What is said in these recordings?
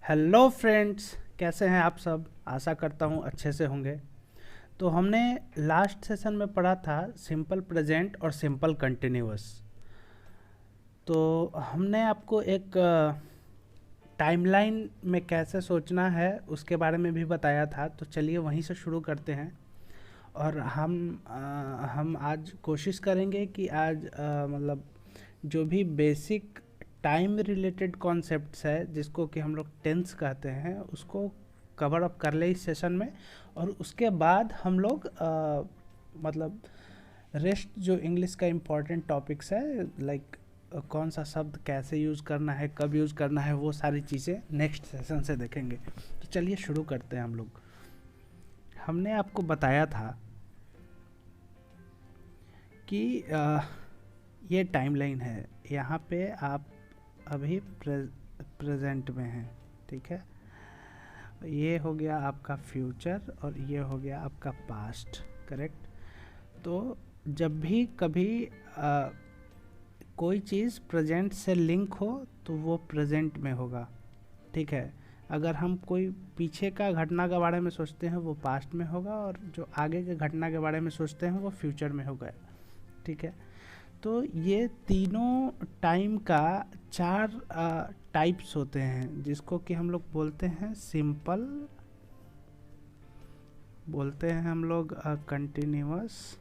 Hello friends, कैसे हैं आप सब। आशा करता हूँ अच्छे से होंगे। तो हमने लास्ट सेशन में पढ़ा था सिंपल प्रेजेंट और सिंपल कंटिन्यूअस। तो हमने आपको एक टाइमलाइन में कैसे सोचना है उसके बारे में भी बताया था। तो चलिए वहीं से शुरू करते हैं। और हम आज कोशिश करेंगे कि आज मतलब जो भी बेसिक टाइम रिलेटेड कॉन्सेप्ट्स है जिसको कि हम लोग टेंस कहते हैं उसको कवर अप कर ले इस सेशन में। और उसके बाद हम लोग मतलब रेस्ट जो इंग्लिश का इम्पोर्टेंट टॉपिक्स है, लाइक कौन सा शब्द कैसे यूज़ करना है, कब यूज़ करना है, वो सारी चीज़ें नेक्स्ट सेशन से देखेंगे। तो चलिए शुरू करते हैं हम लोग। हमने आपको बताया था कि ये टाइमलाइन है। यहाँ पे आप अभी प्रेजेंट में हैं, ठीक है। ये हो गया आपका फ्यूचर और ये हो गया आपका पास्ट, करेक्ट। तो जब भी कभी कोई चीज़ प्रेजेंट से लिंक हो तो वो प्रेजेंट में होगा, ठीक है। अगर हम कोई पीछे का घटना के बारे में सोचते हैं वो पास्ट में होगा, और जो आगे के घटना के बारे में सोचते हैं वो फ्यूचर में होगा, ठीक है। तो ये तीनों टाइम का चार टाइप्स होते हैं जिसको कि हम लोग बोलते हैं सिंपल, बोलते हैं हम लोग continuous,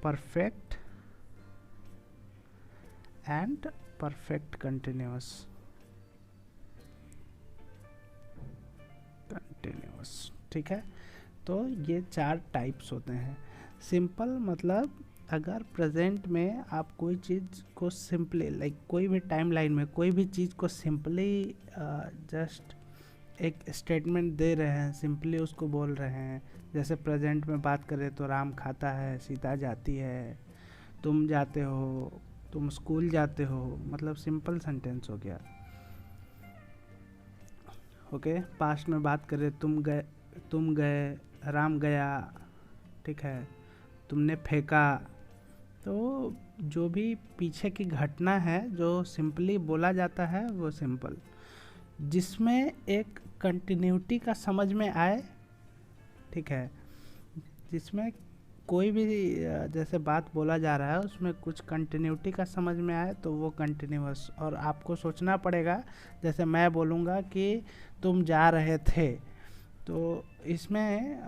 perfect and perfect continuous. ठीक है। तो ये चार टाइप्स होते हैं। सिंपल मतलब अगर प्रेजेंट में आप कोई चीज़ को सिंपली, लाइक कोई भी टाइम लाइन में कोई भी चीज़ को सिंपली जस्ट एक स्टेटमेंट दे रहे हैं, सिंपली उसको बोल रहे हैं। जैसे प्रेजेंट में बात करें तो राम खाता है, सीता जाती है, तुम जाते हो, तुम स्कूल जाते हो, मतलब सिंपल सेंटेंस हो गया। ओके। पास्ट में बात करें तुम गए, राम गया, ठीक है, तुमने फेंका। तो जो भी पीछे की घटना है जो सिंपली बोला जाता है वो सिंपल, जिसमें एक कंटिन्यूटी का समझ में आए, ठीक है। जिसमें कोई भी जैसे बात बोला जा रहा है उसमें कुछ कंटिन्यूटी का समझ में आए तो वो कंटिन्यूअस। और आपको सोचना पड़ेगा, जैसे मैं बोलूँगा कि तुम जा रहे थे, तो इसमें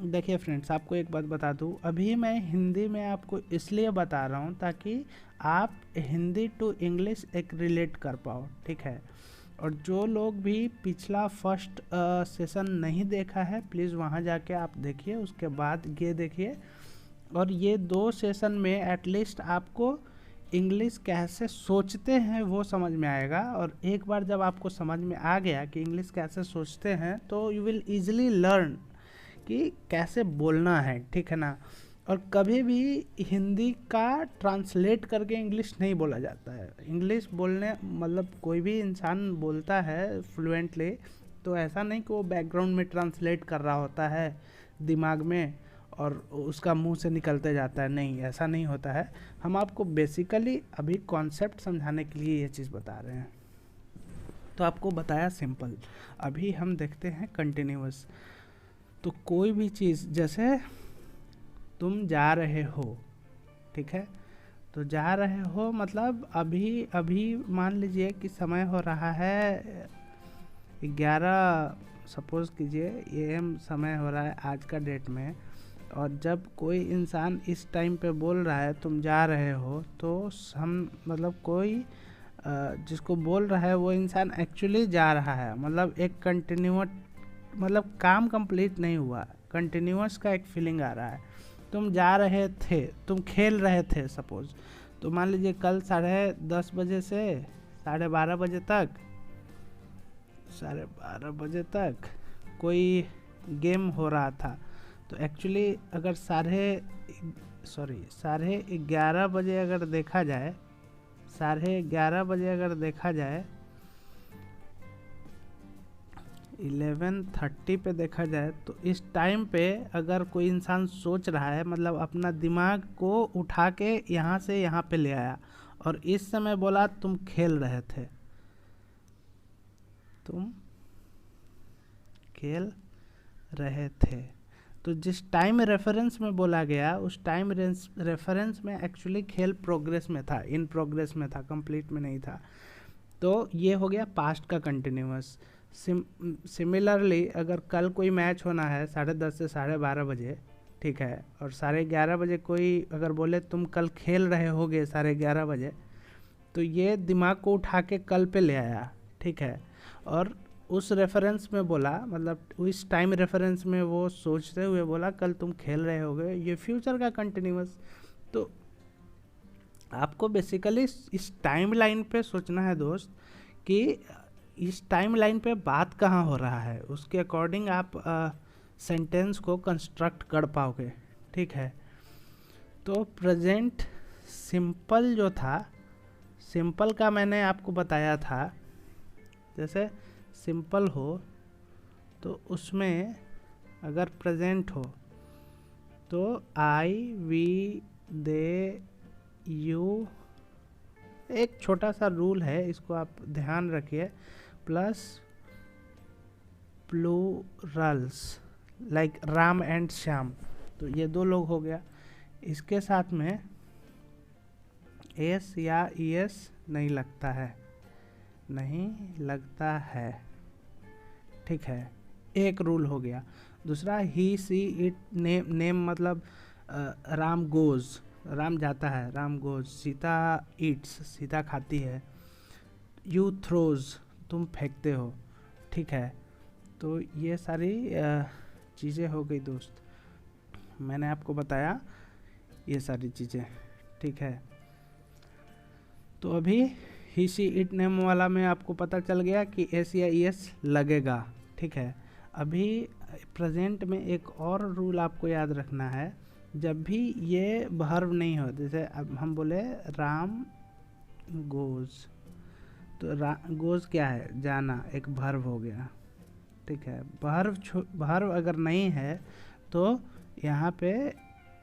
देखिए फ्रेंड्स, आपको एक बात बता दूँ, अभी मैं हिंदी में आपको इसलिए बता रहा हूँ ताकि आप हिंदी टू इंग्लिश एक रिलेट कर पाओ, ठीक है। और जो लोग भी पिछला फर्स्ट सेशन नहीं देखा है प्लीज़ वहाँ जाके आप देखिए, उसके बाद ये देखिए। और ये दो सेशन में एटलीस्ट आपको इंग्लिश कैसे सोचते हैं वो समझ में आएगा। और एक बार जब आपको समझ में आ गया कि इंग्लिश कैसे सोचते हैं तो यू विल ईजिली लर्न कि कैसे बोलना है, ठीक है ना। और कभी भी हिंदी का ट्रांसलेट करके इंग्लिश नहीं बोला जाता है। इंग्लिश बोलने मतलब कोई भी इंसान बोलता है फ्लुएंटली तो ऐसा नहीं कि वो बैकग्राउंड में ट्रांसलेट कर रहा होता है दिमाग में और उसका मुंह से निकलते जाता है, नहीं, ऐसा नहीं होता है। हम आपको बेसिकली अभी कॉन्सेप्ट समझाने के लिए ये चीज़ बता रहे हैं। तो आपको बताया सिंपल, अभी हम देखते हैं कंटिन्यूअस। तो कोई भी चीज़, जैसे तुम जा रहे हो, ठीक है, तो जा रहे हो मतलब अभी अभी मान लीजिए कि समय हो रहा है 11, सपोज़ कीजिए AM समय हो रहा है आज का डेट में। और जब कोई इंसान इस टाइम पे बोल रहा है तुम जा रहे हो, तो हम मतलब कोई जिसको बोल रहा है वो इंसान एक्चुअली जा रहा है, मतलब एक कंटिन्यूअस, मतलब काम कंप्लीट नहीं हुआ, कंटिन्यूअस का एक फीलिंग आ रहा है। तुम जा रहे थे, तुम खेल रहे थे सपोज़, तो मान लीजिए कल 10:30 बजे से 12:30 बजे तक, 12:30 बजे तक कोई गेम हो रहा था। तो एक्चुअली अगर 11:30 बजे अगर देखा जाए, 11:30 बजे अगर देखा जाए, 11:30 पे देखा जाए, तो इस टाइम पे अगर कोई इंसान सोच रहा है, मतलब अपना दिमाग को उठा के यहाँ से यहाँ पे ले आया और इस समय बोला तुम खेल रहे थे, तुम खेल रहे थे। तो जिस टाइम रेफरेंस में बोला गया उस टाइम रेफरेंस में एक्चुअली खेल प्रोग्रेस में था, इन प्रोग्रेस में था, कंप्लीट में नहीं था। तो ये हो गया पास्ट का कंटिन्यूअस। सिमिलरली अगर कल कोई मैच होना है 10:30 से 12:30 बजे, ठीक है, और 11:30 बजे कोई अगर बोले तुम कल खेल रहे होगे 11:30 बजे, तो ये दिमाग को उठा के कल पे ले आया, ठीक है, और उस रेफरेंस में बोला, मतलब उस टाइम रेफरेंस में वो सोचते हुए बोला कल तुम खेल रहे होगे, ये फ्यूचर का कंटिन्यूअस। तो आपको बेसिकली इस टाइम लाइन पे सोचना है दोस्त कि इस टाइम लाइन पे बात कहाँ हो रहा है, उसके अकॉर्डिंग आप सेंटेंस को कंस्ट्रक्ट कर पाओगे, ठीक है। तो प्रेजेंट सिंपल जो था, सिंपल का मैंने आपको बताया था, जैसे सिंपल हो तो उसमें अगर प्रेजेंट हो तो आई वी दे यू, एक छोटा सा रूल है, इसको आप ध्यान रखिए, plus Plurals like Ram and Shyam, तो ये 2 लोग हो गया। इसके साथ में एस या ईएस नहीं लगता है, नहीं लगता है, ठीक है, एक रूल हो गया। दूसरा ही सी इट, नेम मतलब राम गोज, राम जाता है, राम गोज, सीता ईट्स, सीता खाती है, यू थ्रोज, तुम फेंकते हो, ठीक है। तो ये सारी चीज़ें हो गई दोस्त, मैंने आपको बताया ये सारी चीज़ें, ठीक है। तो अभी ही सी इट नेम वाला में आपको पता चल गया कि एस या एस लगेगा, ठीक है। अभी प्रेजेंट में एक और रूल आपको याद रखना है, जब भी ये वर्ब नहीं हो, जैसे अब हम बोले राम गोज, तो गोज क्या है, जाना, एक वर्ब हो गया, ठीक है। वर्ब अगर नहीं है तो यहाँ पे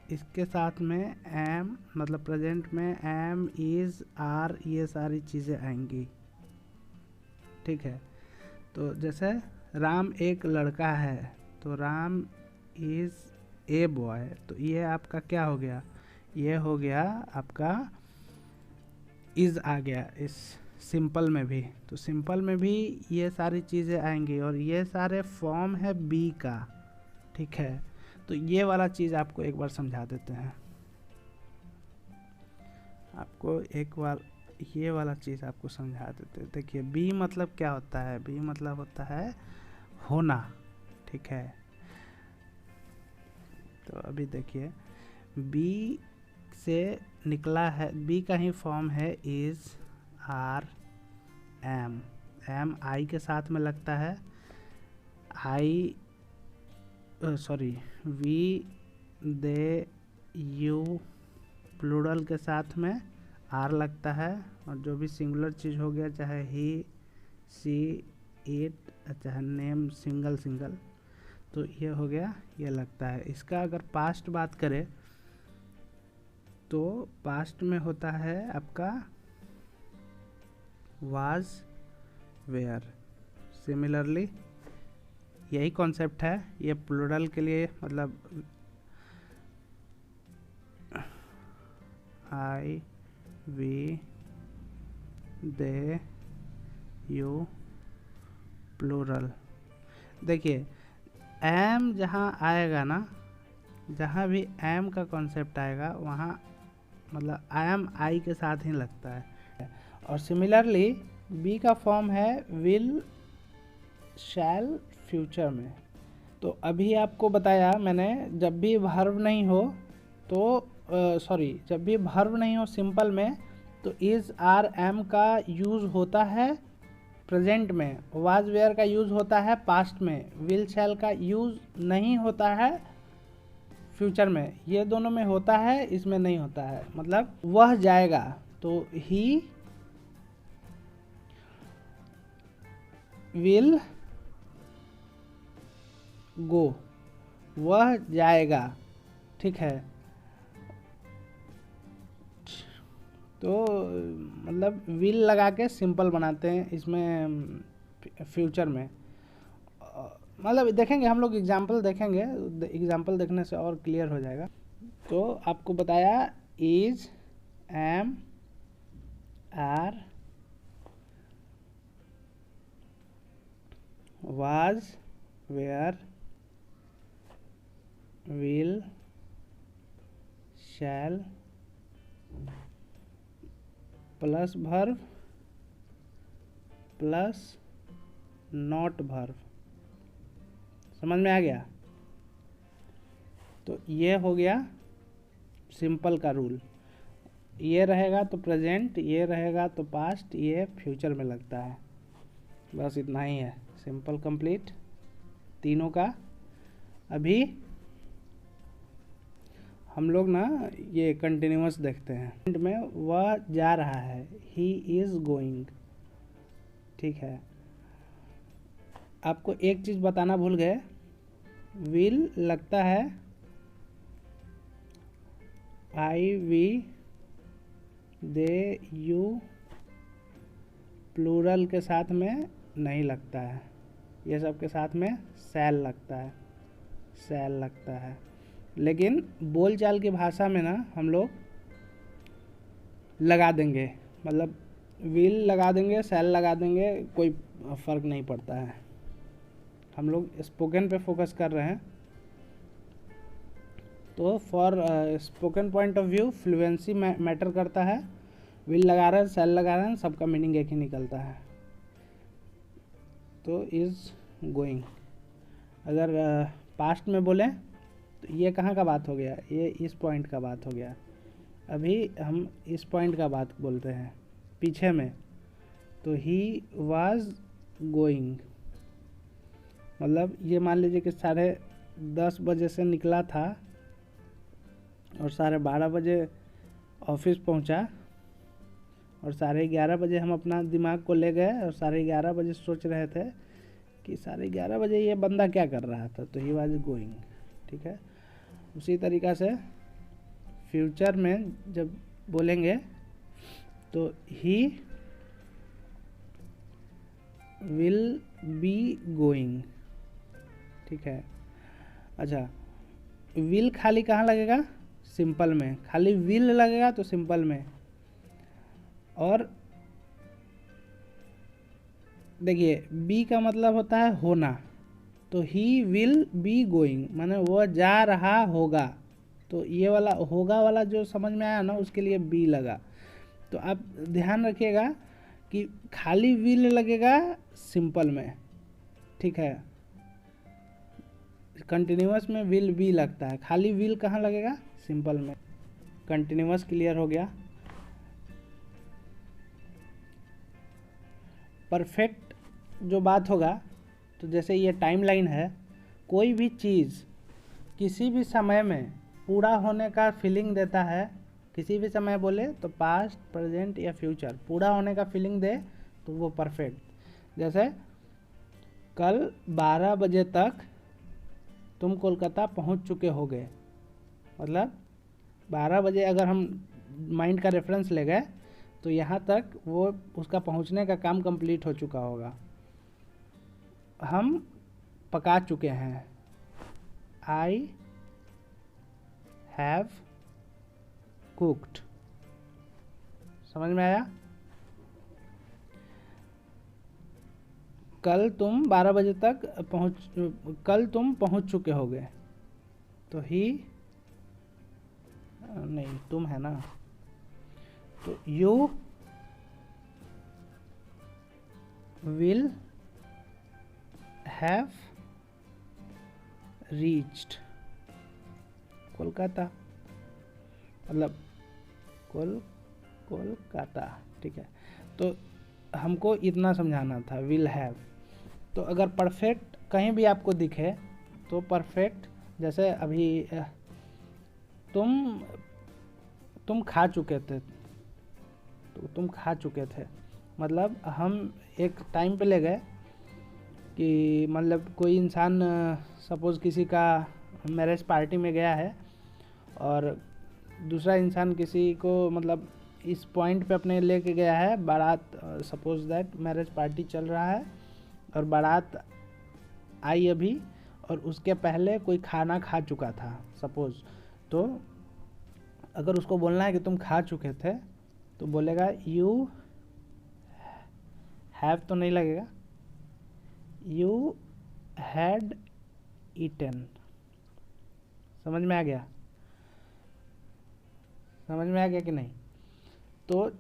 इसके साथ में एम, मतलब प्रेजेंट में एम, इज, आर, ये सारी चीज़ें आएंगी, ठीक है। तो जैसे राम एक लड़का है, तो राम इज ए बॉय, तो ये आपका क्या हो गया, ये हो गया आपका इज आ गया इस सिंपल में भी। तो सिंपल में भी ये सारी चीज़ें आएंगी और ये सारे फॉर्म है बी का, ठीक है। तो ये वाला चीज़ आपको एक बार समझा देते हैं, आपको एक बार ये वाला चीज़ आपको समझा देते हैं। देखिए बी मतलब क्या होता है, बी मतलब होता है होना, ठीक है। तो अभी देखिए बी से निकला है, बी का ही फॉर्म है is, are, am, am I के साथ में लगता है, I sorry we, they, you, plural के साथ में आर लगता है, और जो भी सिंगुलर चीज़ हो गया, चाहे ही, सी, इट, चाहे नेम सिंगल, तो ये हो गया, ये लगता है। इसका अगर पास्ट बात करें तो पास्ट में होता है आपका वाज, वेयर, सिमिलरली यही कॉन्सेप्ट है, ये प्लूरल के लिए, मतलब आई, वी, दे, यू, प्लूरल। देखिए एम जहाँ आएगा ना, जहाँ भी एम का कॉन्सेप्ट आएगा वहाँ मतलब आई एम आई के साथ ही लगता है। और सिमिलरली बी का फॉर्म है विल, शैल, फ्यूचर में। तो अभी आपको बताया मैंने, जब भी वर्ब नहीं हो तो जब भी वर्ब नहीं हो सिंपल में, तो इज, आर, एम का यूज़ होता है प्रेजेंट में, वाज, वेयर का यूज़ होता है पास्ट में, विल, शैल का यूज़ नहीं होता है फ्यूचर में, ये दोनों में होता है, इसमें नहीं होता है। मतलब वह जाएगा, तो ही विल गो, वह जाएगा, ठीक है। तो मतलब विल लगा के सिंपल बनाते हैं, इसमें फ्यूचर में। मतलब देखेंगे हम लोग, एग्जाम्पल देखेंगे, एग्जाम्पल देखने से और क्लियर हो जाएगा। तो आपको बताया is, am, are, was, where, will, shall plus verb plus not verb। समझ में आ गया? तो ये हो गया सिंपल का रूल। ये रहेगा तो प्रेजेंट, ये रहेगा तो पास्ट, ये फ्यूचर में लगता है। बस इतना ही है, सिंपल कंप्लीट तीनों का। अभी हम लोग ना ये कंटिन्यूअस देखते हैं। में वह जा रहा है, ही इज गोइंग। ठीक है, आपको एक चीज़ बताना भूल गए, विल लगता है I, we, they, you, plural के साथ में नहीं लगता है। ये सब के साथ में शैल लगता है, शैल लगता है। लेकिन बोलचाल की भाषा में ना हम लोग लगा देंगे, मतलब विल लगा देंगे, शैल लगा देंगे, कोई फ़र्क नहीं पड़ता है। हम लोग स्पोकन पे फोकस कर रहे हैं, तो for spoken point of view fluency matter करता है। विल लगा रहे हैं, शैल लगा रहे हैं, सबका मीनिंग एक ही निकलता है। तो इज़ गोइंग अगर पास्ट में बोलें तो ये कहाँ का बात हो गया, ये इस पॉइंट का बात हो गया। अभी हम इस पॉइंट का बात बोलते हैं पीछे में, तो ही वाज गोइंग, मतलब ये मान लीजिए कि 10:30 बजे से निकला था और 12:30 बजे ऑफिस पहुंचा, और 11:30 बजे हम अपना दिमाग को ले गए और 11:30 बजे सोच रहे थे कि 11:30 बजे ये बंदा क्या कर रहा था, तो ही वाज गोइंग। ठीक है, उसी तरीक़ा से फ्यूचर में जब बोलेंगे तो ही विल बी गोइंग। ठीक है, अच्छा, विल खाली कहाँ लगेगा, सिंपल में। खाली विल लगेगा तो सिंपल में। और देखिए बी का मतलब होता है होना, तो ही विल बी गोइंग माने वह जा रहा होगा। तो ये वाला होगा वाला जो समझ में आया ना, उसके लिए बी लगा। तो आप ध्यान रखिएगा कि खाली विल लगेगा सिंपल में। ठीक है, कंटिन्यूअस में विल बी लगता है, खाली विल कहाँ लगेगा, सिंपल में। कंटिन्यूअस क्लियर हो गया। परफेक्ट जो बात होगा, तो जैसे ये टाइमलाइन है, कोई भी चीज़ किसी भी समय में पूरा होने का फीलिंग देता है। किसी भी समय बोले तो पास्ट, प्रेजेंट या फ्यूचर पूरा होने का फीलिंग दे तो वो परफेक्ट। जैसे कल 12 बजे तक तुम कोलकाता पहुंच चुके होगे, मतलब 12 बजे अगर हम माइंड का रेफरेंस ले गए तो यहाँ तक वो उसका पहुँचने का काम कंप्लीट हो चुका होगा। हम पका चुके हैं, आई हैव कुक्ड। समझ में आया? कल तुम 12 बजे तक कल तुम पहुँच चुके होगे, तो ही नहीं, तुम है ना, तो you will have reached Kolkata, मतलब कोलकाता। ठीक है, तो हमको इतना समझाना था, विल हैव। तो अगर परफेक्ट कहीं भी आपको दिखे तो परफेक्ट, जैसे अभी तुम खा चुके थे, तो तुम खा चुके थे, मतलब हम एक टाइम पे ले गए कि मतलब कोई इंसान सपोज़ किसी का मैरिज पार्टी में गया है और दूसरा इंसान किसी को मतलब इस पॉइंट पे अपने लेके गया है बारात, सपोज़ दैट मैरिज पार्टी चल रहा है और बारात आई अभी और उसके पहले कोई खाना खा चुका था सपोज, तो अगर उसको बोलना है कि तुम खा चुके थे तो बोलेगा यू हैव तो नहीं लगेगा, यू हैड ईटन। समझ में आ गया? समझ में आ गया कि नहीं? तो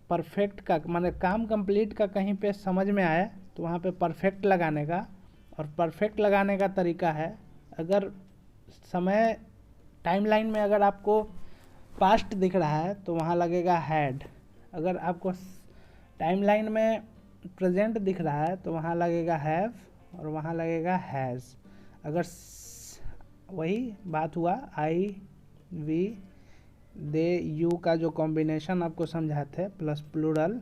परफेक्ट का माने काम कंप्लीट का कहीं पे समझ में आए तो वहाँ पे परफेक्ट लगाने का, और परफेक्ट लगाने का तरीका है, अगर समय टाइमलाइन में अगर आपको पास्ट दिख रहा है तो वहाँ लगेगा हैड, अगर आपको टाइमलाइन में प्रेजेंट दिख रहा है तो वहाँ लगेगा हैव और वहाँ लगेगा हैज़। अगर वही बात हुआ आई वी दे यू का जो कॉम्बिनेशन आपको समझाए थे प्लस प्लूरल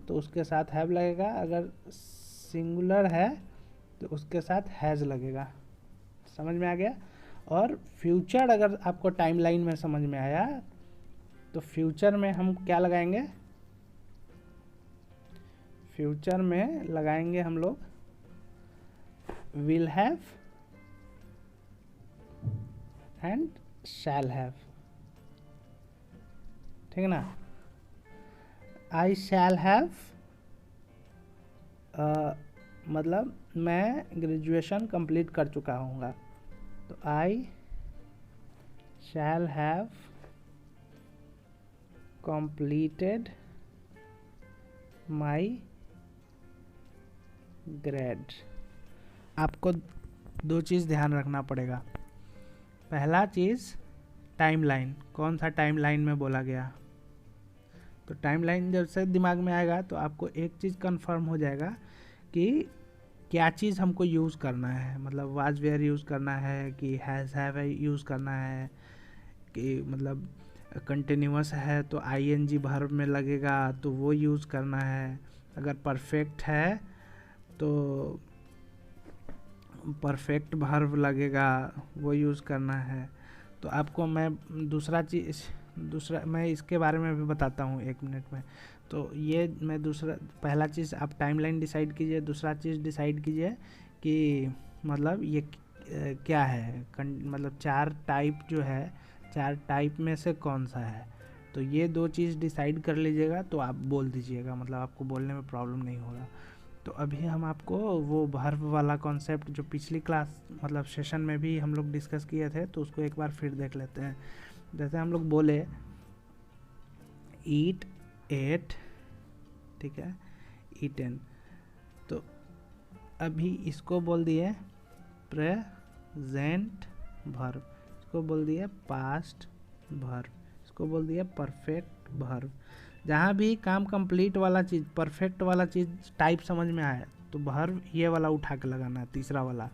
तो उसके साथ हैव लगेगा, अगर सिंगुलर है तो उसके साथ हैज़ लगेगा। समझ में आ गया? और फ्यूचर अगर आपको टाइमलाइन में समझ में आया तो फ्यूचर में हम क्या लगाएंगे? फ्यूचर में लगाएंगे हम लोग will have and shall have. ठीक है ना? आई शैल हैव मतलब मैं ग्रेजुएशन कंप्लीट कर चुका हूँगा, तो I shall have completed my grade. आपको दो चीज़ ध्यान रखना पड़ेगा। पहला चीज़ टाइमलाइन, कौन सा टाइमलाइन में बोला गया, तो टाइमलाइन जब से दिमाग में आएगा तो आपको एक चीज़ कंफर्म हो जाएगा कि क्या चीज़ हमको यूज़ करना है, मतलब वाज वेयर यूज़ करना है कि हैज़ हैव यूज़ करना है, कि मतलब कंटिन्यूअस है तो आईएनजी वर्ब में लगेगा तो वो यूज़ करना है, अगर परफेक्ट है तो परफेक्ट वर्ब लगेगा वो यूज़ करना है। तो आपको मैं दूसरा मैं इसके बारे में भी बताता हूँ 1 मिनट में। तो ये मैं पहला चीज़ आप टाइमलाइन डिसाइड कीजिए, दूसरा चीज़ डिसाइड कीजिए कि मतलब ये क्या है, मतलब 4 टाइप जो है, 4 टाइप में से कौन सा है, तो ये 2 चीज़ डिसाइड कर लीजिएगा तो आप बोल दीजिएगा, मतलब आपको बोलने में प्रॉब्लम नहीं होगा। तो अभी हम आपको वो वर्ब वाला कॉन्सेप्ट जो पिछली क्लास मतलब सेशन में भी हम लोग डिस्कस किए थे तो उसको एक बार फिर देख लेते हैं। जैसे हम लोग बोले ईट एट, ठीक है, ईटन, तो अभी इसको बोल दिए प्रेजेंट वर्ब, इसको बोल दिए पास्ट वर्ब, इसको बोल दिए परफेक्ट वर्ब। जहाँ भी काम कंप्लीट वाला चीज़, परफेक्ट वाला चीज़ टाइप समझ में आए तो वर्ब ये वाला उठा के लगाना है, तीसरा वाला।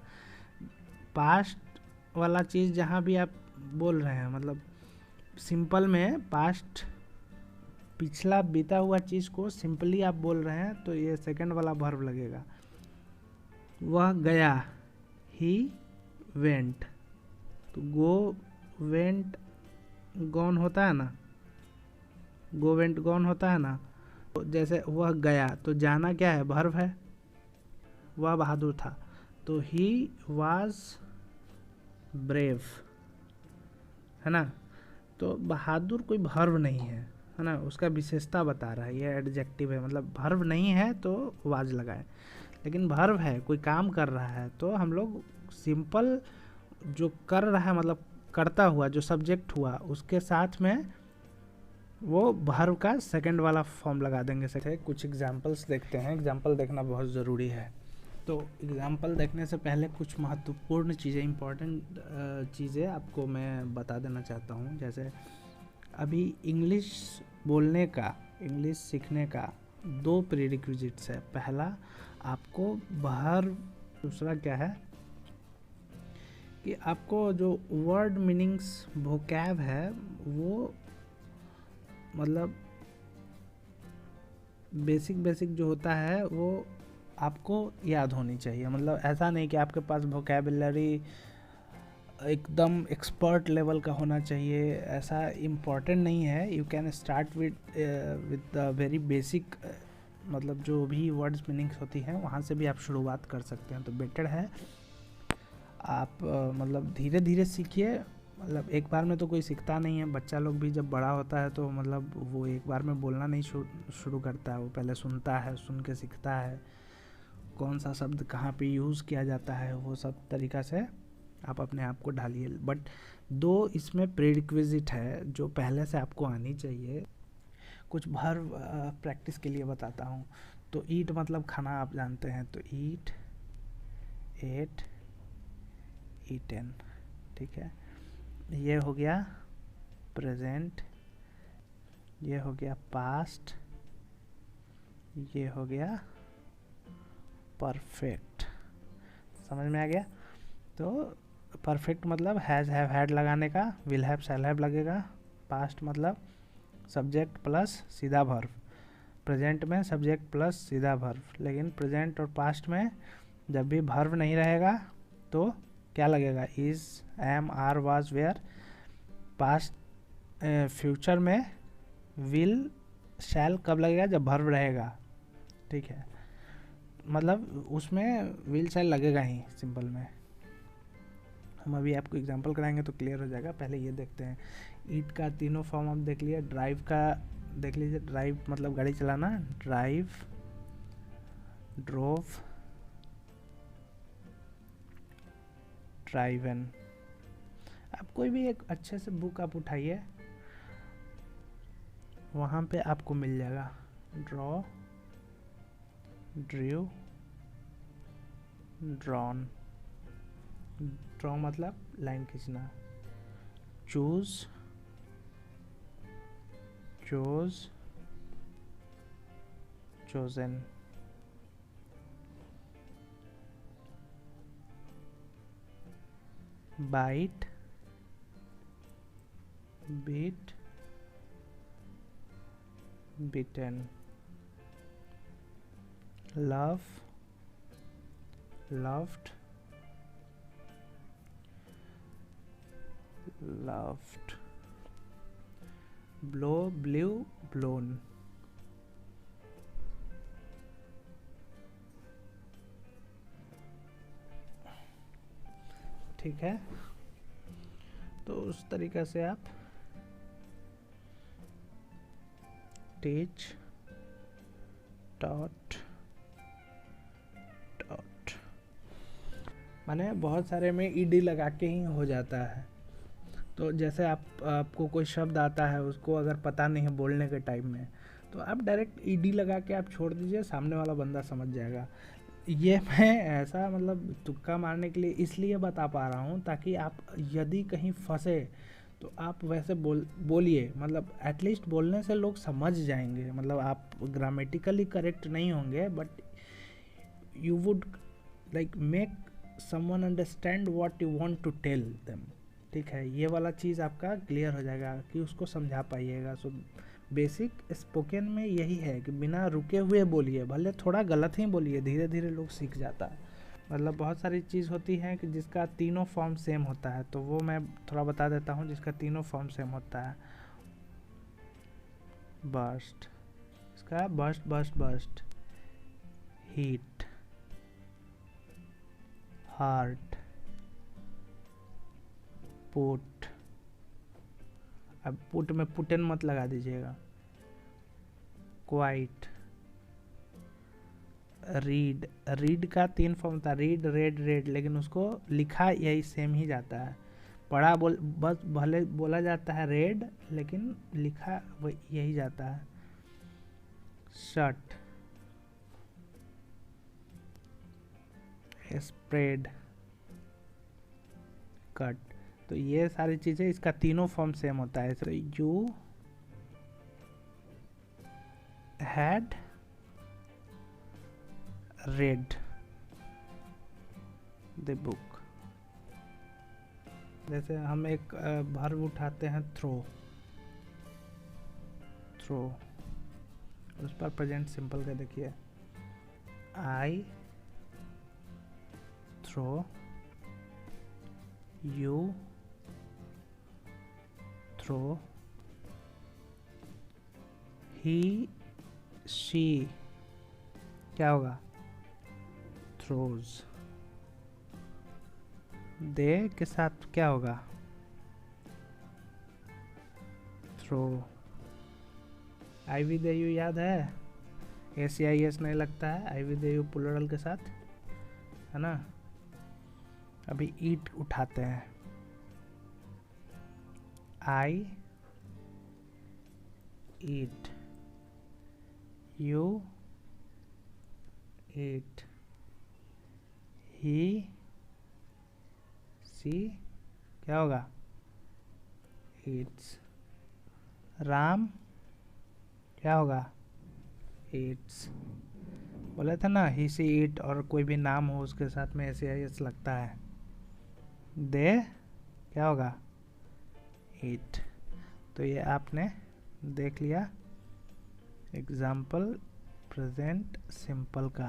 पास्ट वाला चीज़ जहाँ भी आप बोल रहे हैं, मतलब सिंपल में पास्ट पिछला बीता हुआ चीज़ को सिंपली आप बोल रहे हैं तो ये सेकंड वाला वर्ब लगेगा। वह गया, ही वेंट, तो गो वेंट गॉन होता है ना, गो वेंट गॉन होता है ना, तो जैसे वह गया तो जाना क्या है, वर्ब है, वह बहादुर था, तो ही वाज ब्रेव, है ना। तो बहादुर कोई वर्ब नहीं है ना, उसका विशेषता बता रहा है, ये एडजेक्टिव है, मतलब वर्ब नहीं है तो वाज लगाए, लेकिन वर्ब है, कोई काम कर रहा है तो हम लोग सिंपल जो कर रहा है मतलब करता हुआ जो सब्जेक्ट हुआ उसके साथ में वो वर्ब का सेकंड वाला फॉर्म लगा देंगे। कुछ एग्जांपल्स देखते हैं, एग्जांपल देखना बहुत ज़रूरी है। तो एग्जांपल देखने से पहले कुछ महत्वपूर्ण चीज़ें, इम्पॉर्टेंट चीज़ें आपको मैं बता देना चाहता हूँ। जैसे अभी इंग्लिश बोलने का, इंग्लिश सीखने का 2 प्रीरिक्विजिट्स है। पहला आपको वर्ब, दूसरा क्या है कि आपको जो वर्ड मीनिंग्स वोकैब है वो मतलब बेसिक जो होता है वो आपको याद होनी चाहिए। मतलब ऐसा नहीं कि आपके पास वोकैबुलरी एकदम एक्सपर्ट लेवल का होना चाहिए, ऐसा इम्पॉर्टेंट नहीं है। You can start with the very basic मतलब जो भी वर्ड्स मीनिंग्स होती हैं वहाँ से भी आप शुरुआत कर सकते हैं। तो बेटर है आप मतलब धीरे धीरे सीखिए। मतलब एक बार में तो कोई सीखता नहीं है। बच्चा लोग भी जब बड़ा होता है तो मतलब वो एक बार में बोलना नहीं शुरू करता है, वो पहले सुनता है, सुन के सीखता है कौन सा शब्द कहाँ पे यूज़ किया जाता है, वो सब तरीक़ा से आप अपने आप को ढालिए। बट 2 इसमें प्रीरिक्विजिट है जो पहले से आपको आनी चाहिए। कुछ वर्ब प्रैक्टिस के लिए बताता हूँ। तो ईट मतलब खाना आप जानते हैं, तो ईट, एट, ईटन, ठीक है। ये हो गया प्रेजेंट, ये हो गया पास्ट, ये हो गया परफेक्ट। समझ में आ गया? तो परफेक्ट मतलब हैज़ हैव हैड लगाने का, विल हैव शैल हैव लगेगा। पास्ट मतलब सब्जेक्ट प्लस सीधा वर्ब, प्रेजेंट में सब्जेक्ट प्लस सीधा वर्ब। लेकिन प्रेजेंट और पास्ट में जब भी वर्ब नहीं रहेगा तो क्या लगेगा? Is, am, are, was, were. Past future में विल शैल कब लगेगा? जब वर्ब रहेगा, ठीक है। मतलब उसमें विल शैल लगेगा ही सिंपल में। हम अभी आपको एग्जांपल कराएंगे तो क्लियर हो जाएगा। पहले ये देखते हैं। ईट का तीनों फॉर्म आप देख लिया। ड्राइव का देख लीजिए। ड्राइव मतलब गाड़ी चलाना, ड्राइव, ड्रोव, ड्राइवन। आप कोई भी एक अच्छे से बुक आप उठाइए, वहाँ पे आपको मिल जाएगा। Draw, drew, drawn. ड्रॉ मतलब लाइन खींचना। Choose, chose, chosen. Bite, beat, beaten. Love, loved, loved। blow, blew, blown। ठीक है। तो उस तरीक़े से आप टीच, टॉट, टॉट, माने बहुत सारे में ईडी लगा के ही हो जाता है। तो जैसे आपको कोई शब्द आता है, उसको अगर पता नहीं है बोलने के टाइम में, तो आप डायरेक्ट ईडी लगा के आप छोड़ दीजिए, सामने वाला बंदा समझ जाएगा। ये मैं ऐसा मतलब तुक्का मारने के लिए इसलिए बता पा रहा हूँ ताकि आप यदि कहीं फंसे तो आप वैसे बोलिए। मतलब एटलीस्ट बोलने से लोग समझ जाएंगे। मतलब आप ग्रामेटिकली करेक्ट नहीं होंगे, but you would like make someone understand what you want to tell them. ठीक है, ये वाला चीज़ आपका क्लियर हो जाएगा कि उसको समझा पाइएगा। सो बेसिक स्पोकन में यही है कि बिना रुके हुए बोलिए, भले थोड़ा गलत ही बोलिए, धीरे धीरे लोग सीख जाता है। मतलब बहुत सारी चीज़ होती है कि जिसका तीनों फॉर्म सेम होता है, तो वो मैं थोड़ा बता देता हूँ जिसका तीनों फॉर्म सेम होता है। बर्स्ट, इसका burst burst burst. Heat, heart, put. अब पुट में पुटन मत लगा दीजिएगा। क्वाइट, रीड, रीड का 3 फॉर्म था, रीड, रेड, रेड, लेकिन उसको लिखा यही सेम ही जाता है। पढ़ा बस भले बोला जाता है रेड, लेकिन लिखा वो यही जाता है। Shirt, spread, cut. तो ये सारी चीज़ें इसका तीनों फॉर्म सेम होता है। तो you had read the book. जैसे हम एक वर्ब उठाते हैं थ्रो, थ्रो, उस पर प्रेजेंट सिंपल का देखिए। I throw, you throw, he she क्या होगा? थ्रोज। दे के साथ क्या होगा? Throw. I we they you याद है? ACIS नहीं लगता है I we they you plural के साथ, है ना? अभी ईट उठाते हैं। आई ईट, यू ईट, ही सी क्या होगा? ईट्स। राम क्या होगा? ईट्स। बोले थे ना ही सी ईट, और कोई भी नाम हो उसके साथ में ACIS लगता है। दे क्या होगा? ईट। तो ये आपने देख लिया एग्जाम्पल प्रेजेंट सिंपल का।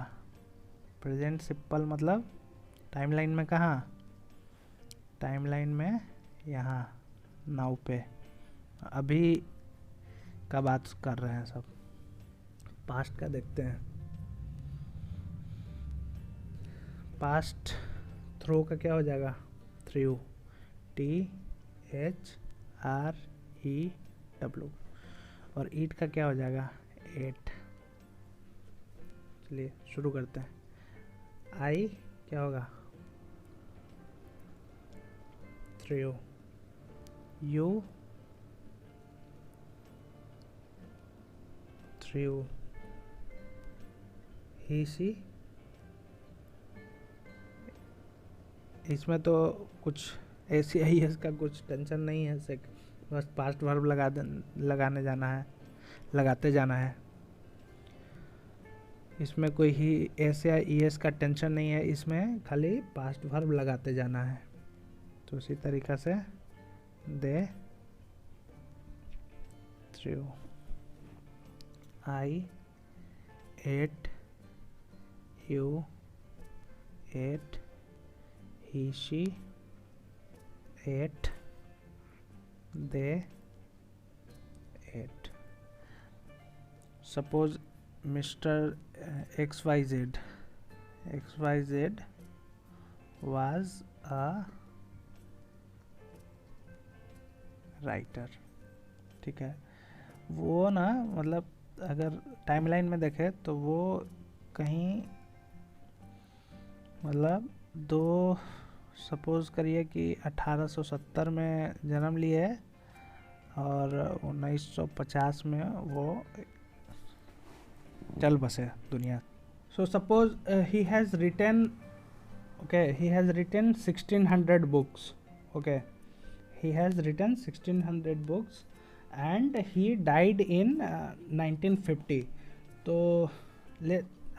प्रेजेंट सिंपल मतलब टाइमलाइन में कहाँ? टाइमलाइन में यहाँ नाउ पे, अभी का बात कर रहे हैं सब। पास्ट का देखते हैं। पास्ट थ्रो का क्या हो जाएगा? Through, THREW। और ईट का क्या हो जाएगा? एट। चलिए शुरू करते हैं। आई क्या होगा? थ्रू, यू थ्रू, ही सी। इसमें तो कुछ ACIS का कुछ टेंशन नहीं है, बस पास्ट वर्ब लगाने जाना है, लगाते जाना है। इसमें कोई ही ACIS का टेंशन नहीं है, इसमें खाली पास्ट वर्ब लगाते जाना है। तो उसी तरीक़ा से they threw, I ate, you ate, he she ate, they ate. Suppose Mr. XYZ was a writer, ठीक है? वो ना मतलब अगर टाइमलाइन में देखें तो वो कहीं मतलब दो, सपोज करिए कि 1870 में जन्म लिए और 1950 में वो चल बसे दुनिया। So suppose he has written 1600 books. Okay, he has written 1600 books and he died in 1950। तो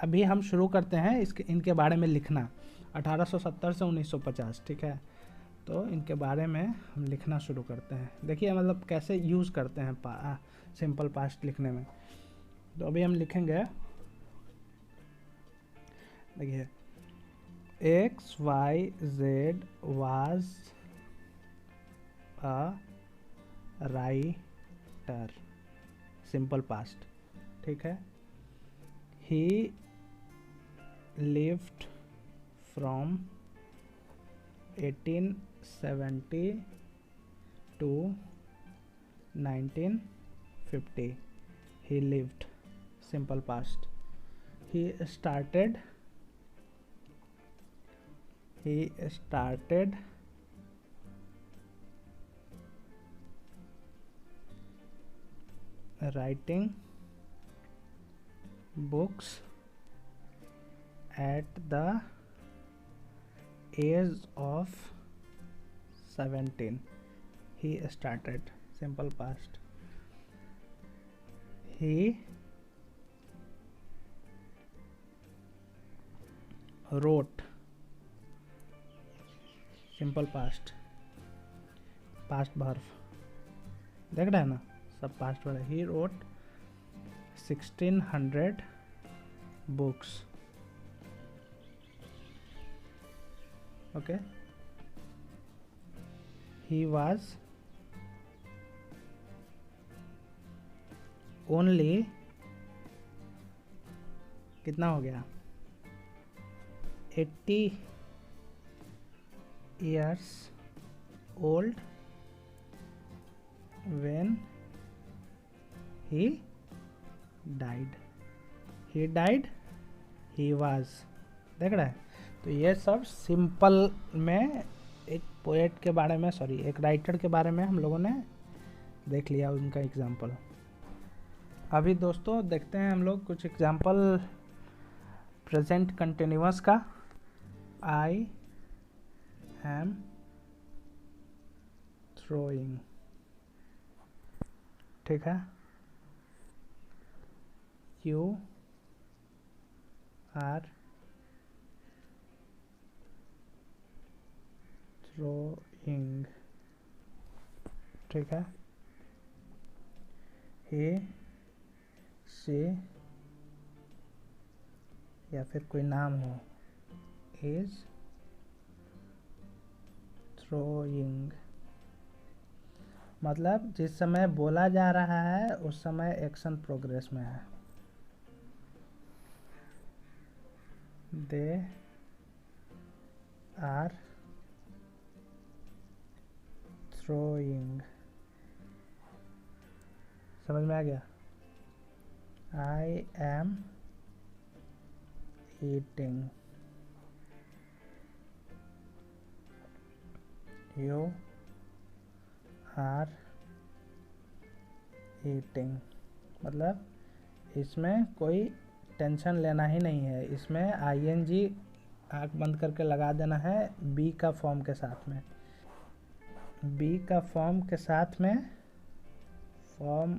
अभी हम शुरू करते हैं इनके बारे में लिखना, 1870 से 1950, ठीक है? तो इनके बारे में हम लिखना शुरू करते हैं। देखिए मतलब कैसे यूज़ करते हैं सिंपल पास्ट लिखने में। तो अभी हम लिखेंगे, देखिए XYZ was a writer, simple past, ठीक है? He lived from 1870 to 1950. He lived, simple past. He started writing books at the age of 17. He started, simple past. He wrote, simple past, past verb देख रहे हैं ना, सब past verb है। He wrote 1600 books, okay. He was only कितना हो गया 80 years old when he died. he died he was, देख रहा है। तो ये सब सिंपल में एक पोएट के बारे में, सॉरी एक राइटर के बारे में हम लोगों ने देख लिया उनका एग्जाम्पल। अभी दोस्तों देखते हैं हम लोग कुछ एग्जाम्पल प्रेजेंट कंटिन्यूअस का। आई एम थ्रोइंग, ठीक है। यू आर थ्रोइंग, ठीक है। he she या फिर कोई नाम हो, is throwing, मतलब जिस समय बोला जा रहा है उस समय एक्शन प्रोग्रेस में है। they are throwing, समझ में आ गया। I am eating, you are eating, मतलब इसमें कोई टेंशन लेना ही नहीं है। इसमें ing आँख बंद करके लगा देना है बी का फॉर्म के साथ में। बी का फॉर्म के साथ में फॉर्म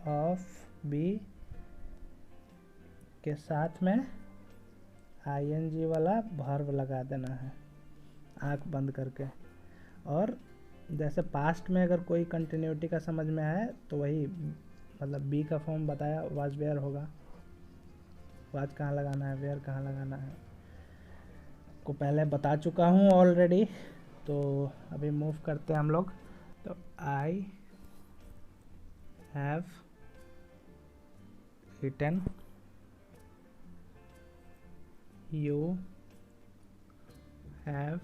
ऑफ बी के साथ में ing वाला वर्ब लगा देना है आँख बंद करके। और जैसे पास्ट में अगर कोई कंटिन्यूटी का समझ में आए तो वही, मतलब बी का फॉर्म बताया वाज वेयर होगा। वाज कहाँ लगाना है, वेयर कहाँ लगाना है, को पहले बता चुका हूँ ऑलरेडी। तो अभी मूव करते हैं हम लोग। तो I have eaten, you have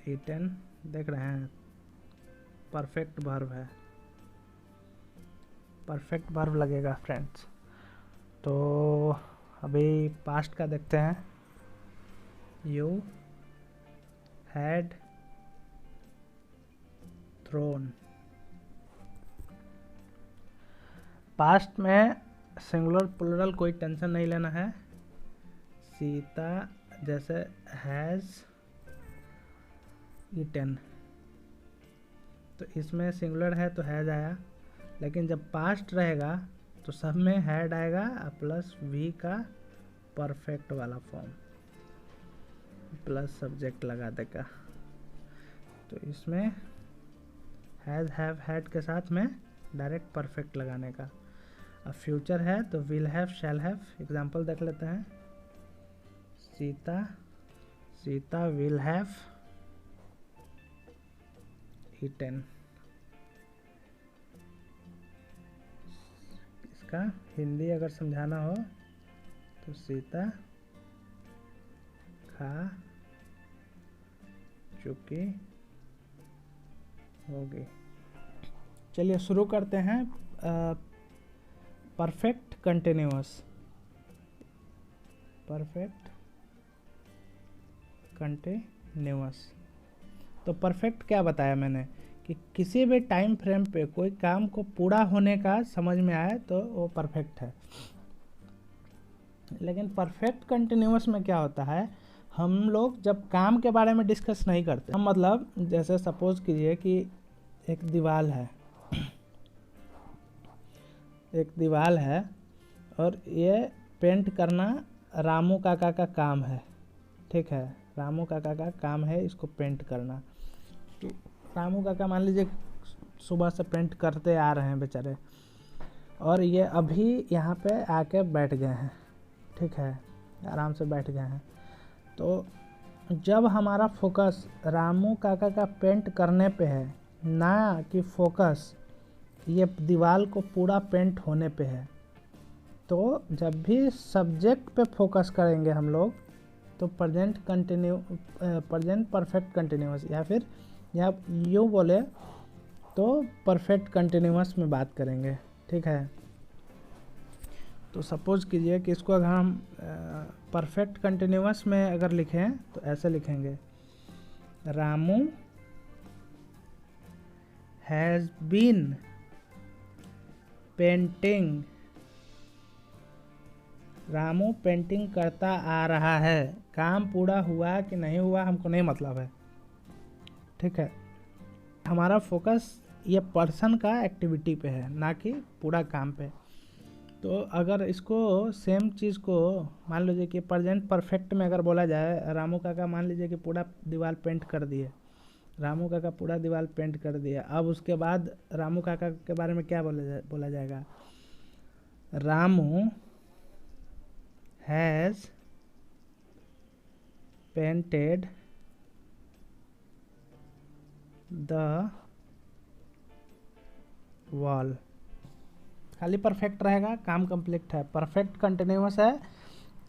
eaten, देख रहे हैं परफेक्ट वर्ब है, परफेक्ट वर्ब लगेगा फ्रेंड्स। तो अभी पास्ट का देखते हैं। यू हैड थ्रोन, पास्ट में सिंगुलर प्लूरल कोई टेंशन नहीं लेना है। सीता जैसे हैज़ ईटन, तो इसमें सिंगुलर है तो हैज़ आया, लेकिन जब पास्ट रहेगा तो सब में हैड आएगा प्लस वी का परफेक्ट वाला फॉर्म प्लस सब्जेक्ट लगा देगा। तो इसमें हैज़ हैव हैड के साथ में डायरेक्ट परफेक्ट लगाने का। अब फ्यूचर है तो will have shall have. Example देख लेते हैं। सीता विल हैव ईटन, इसका हिंदी अगर समझाना हो तो सीता खा चुकी होगी। चलिए शुरू करते हैं परफेक्ट कंटिन्यूअस। परफेक्ट कंटिन्यूअस, तो परफेक्ट क्या बताया मैंने कि किसी भी टाइम फ्रेम पे कोई काम को पूरा होने का समझ में आए तो वो परफेक्ट है। लेकिन परफेक्ट कंटिन्यूअस में क्या होता है, हम लोग जब काम के बारे में डिस्कस नहीं करते। हम मतलब जैसे सपोज कीजिए कि एक दीवार है, एक दीवार है और ये पेंट करना रामू काका का काम है, ठीक है। रामू काका का काम है इसको पेंट करना। तो रामू काका मान लीजिए सुबह से पेंट करते आ रहे हैं बेचारे, और ये अभी यहाँ पे आके बैठ गए हैं, ठीक है, आराम से बैठ गए हैं। तो जब हमारा फोकस रामू काका का पेंट करने पे है, ना कि फोकस ये दीवार को पूरा पेंट होने पे है, तो जब भी सब्जेक्ट पे फोकस करेंगे हम लोग तो प्रेजेंट परफेक्ट कंटिन्यूअस, या फिर या यूँ बोले तो परफेक्ट कंटिन्यूअस में बात करेंगे। ठीक है, तो सपोज कीजिए कि इसको अगर हम परफेक्ट कंटिन्यूअस में अगर लिखें तो ऐसे लिखेंगे, Ramu has been painting, Ramu painting करता आ रहा है। काम पूरा हुआ कि नहीं हुआ हमको नहीं मतलब है। ठीक है, हमारा फोकस ये पर्सन का एक्टिविटी पे है, ना कि पूरा काम पे। तो अगर इसको सेम चीज़ को मान लीजिए कि प्रेजेंट परफेक्ट में अगर बोला जाए, रामू काका मान लीजिए कि पूरा दीवार पेंट कर दिए, रामू काका पूरा दीवार पेंट कर दिया। अब उसके बाद रामू काका के बारे में क्या बोला जाएगा, Ramu has painted the wall. खाली परफेक्ट रहेगा, काम कंप्लीट है। परफेक्ट कंटिन्यूअस है,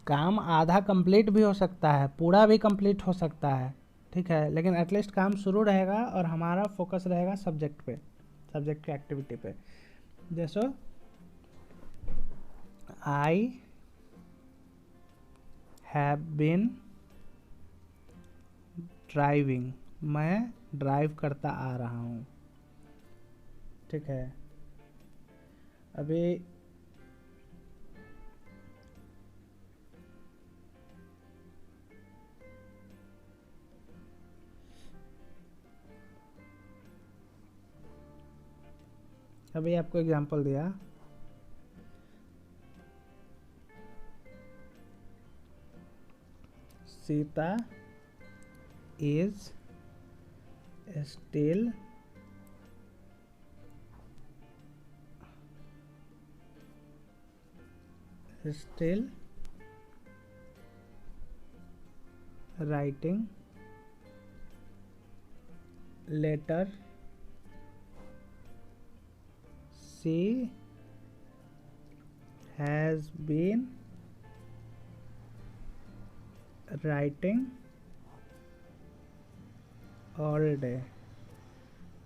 काम आधा कंप्लीट भी हो सकता है, पूरा भी कंप्लीट हो सकता है। ठीक है, लेकिन एटलीस्ट काम शुरू रहेगा और हमारा फोकस रहेगा सब्जेक्ट पे, सब्जेक्ट की एक्टिविटी पे। जैसो आई हैव बीन ड्राइविंग, मैं ड्राइव करता आ रहा हूँ। ठीक है, अभी आपको एग्जांपल दिया, Sita is still writing letter, she has been writing all day।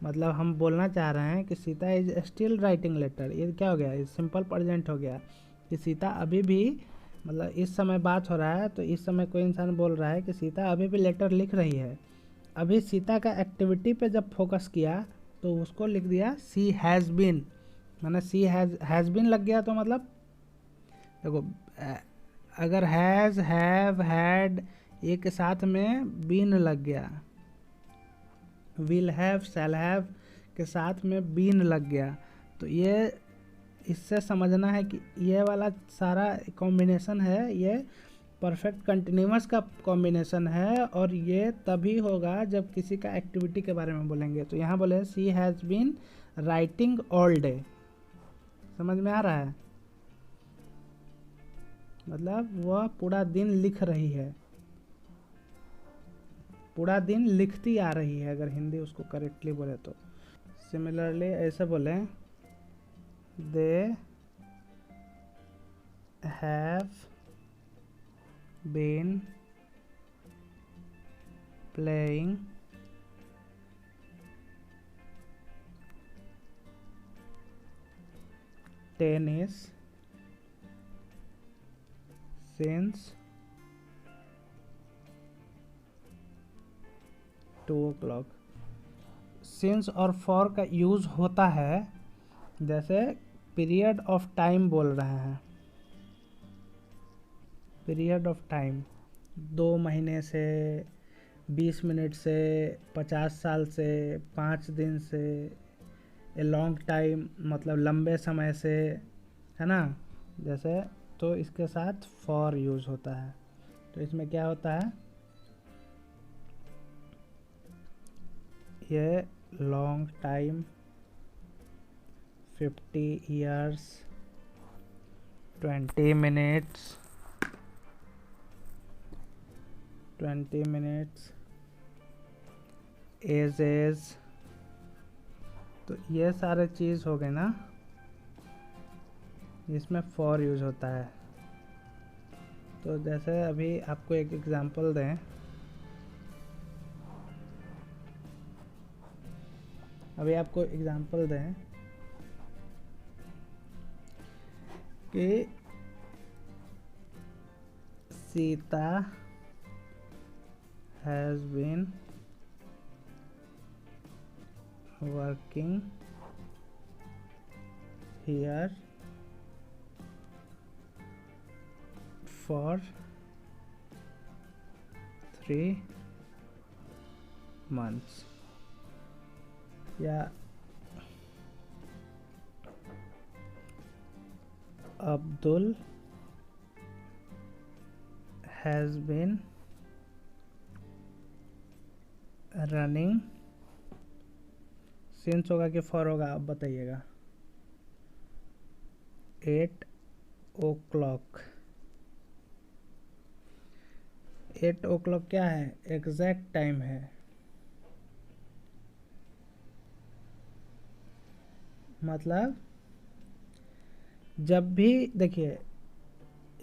मतलब हम बोलना चाह रहे हैं कि Sita is still writing letter. ये क्या हो गया, ये सिंपल प्रेजेंट हो गया कि सीता अभी भी, मतलब इस समय बात हो रहा है तो इस समय कोई इंसान बोल रहा है कि सीता अभी भी लेटर लिख रही है। अभी सीता का एक्टिविटी पे जब फोकस किया तो उसको लिख दिया सी हैज़ बीन, माना सी हैज़ बीन लग गया। तो मतलब देखो, अगर हैज़, हैव, हैड ये के साथ में बीन लग गया, विल हैव, शैल हैव के साथ में बीन लग गया, तो ये इससे समझना है कि ये वाला सारा कॉम्बिनेशन है, ये परफेक्ट कंटिन्यूअस का कॉम्बिनेशन है। और ये तभी होगा जब किसी का एक्टिविटी के बारे में बोलेंगे। तो यहाँ बोले she has been writing all day, समझ में आ रहा है, मतलब वह पूरा दिन लिख रही है, पूरा दिन लिखती आ रही है, अगर हिंदी उसको करेक्टली बोले तो। सिमिलरली ऐसे बोले, they have been playing tennis since 2 o'clock। Since और फॉर का यूज़ होता है जैसे पीरियड ऑफ टाइम बोल रहे हैं, पीरियड ऑफ टाइम 2 महीने से, 20 मिनट से, 50 साल से, 5 दिन से, ए लॉन्ग टाइम मतलब लंबे समय से, है ना, जैसे। तो इसके साथ फॉर यूज़ होता है। तो इसमें क्या होता है, ये long time, 50 years, 20 minutes, 20 minutes, एज। तो ये सारे चीज़ हो गए ना। इसमें फॉर यूज होता है। तो जैसे अभी आपको एक एग्जांपल दें, कि Sita has been working here for 3 months, या Abdul has been running, since होगा कि फॉर होगा, अब बताइएगा। 8 o'clock, 8 o'clock क्या है? एग्जैक्ट टाइम है। मतलब जब भी देखिए,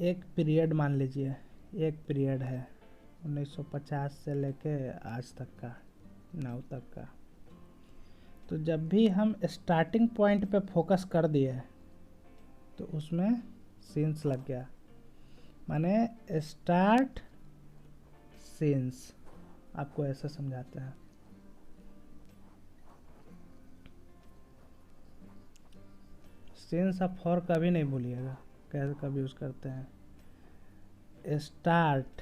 एक पीरियड मान लीजिए, एक पीरियड है 1950 से लेके आज तक का, नाउ तक का। तो जब भी हम स्टार्टिंग पॉइंट पे फोकस कर दिए तो उसमें सिंस लग गया, माने स्टार्ट सिंस, आपको ऐसा समझाते हैं। सिंस आप फॉर कभी नहीं भूलिएगा, कैसे कब यूज़ करते हैं। स्टार्ट,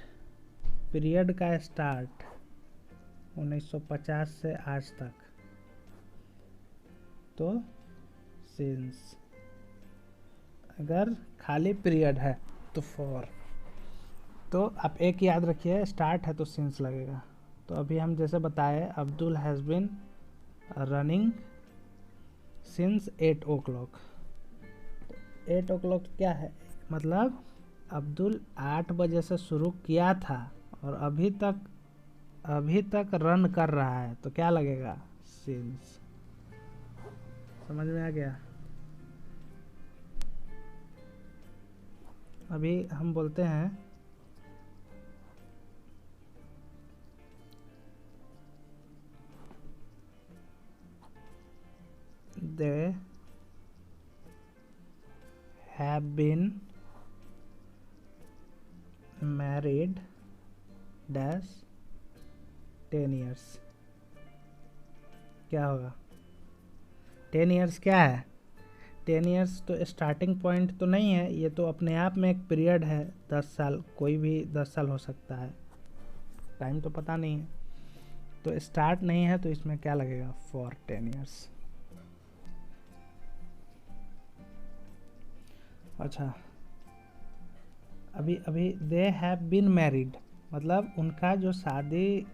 पीरियड का स्टार्ट 1950 से आज तक, तो सिंस। अगर खाली पीरियड है तो फॉर। तो आप एक याद रखिए, स्टार्ट है तो सिंस लगेगा। तो अभी हम जैसे बताए, Abdul has been running since 8 o'clock। 8 o'clock क्या है? मतलब अब्दुल 8 बजे से शुरू किया था और अभी तक रन कर रहा है, तो क्या लगेगा? सिंस। समझ में आ गया? अभी हम बोलते हैं they have been married dash 10 years। क्या होगा? 10 years क्या है? 10 years तो स्टार्टिंग पॉइंट तो नहीं है, ये तो अपने आप में एक पीरियड है। 10 साल, कोई भी 10 साल हो सकता है, टाइम तो पता नहीं है। तो स्टार्ट नहीं है तो इसमें क्या लगेगा? For 10 years। अच्छा, अभी दे हैव बीन मैरिड, मतलब उनका जो शादी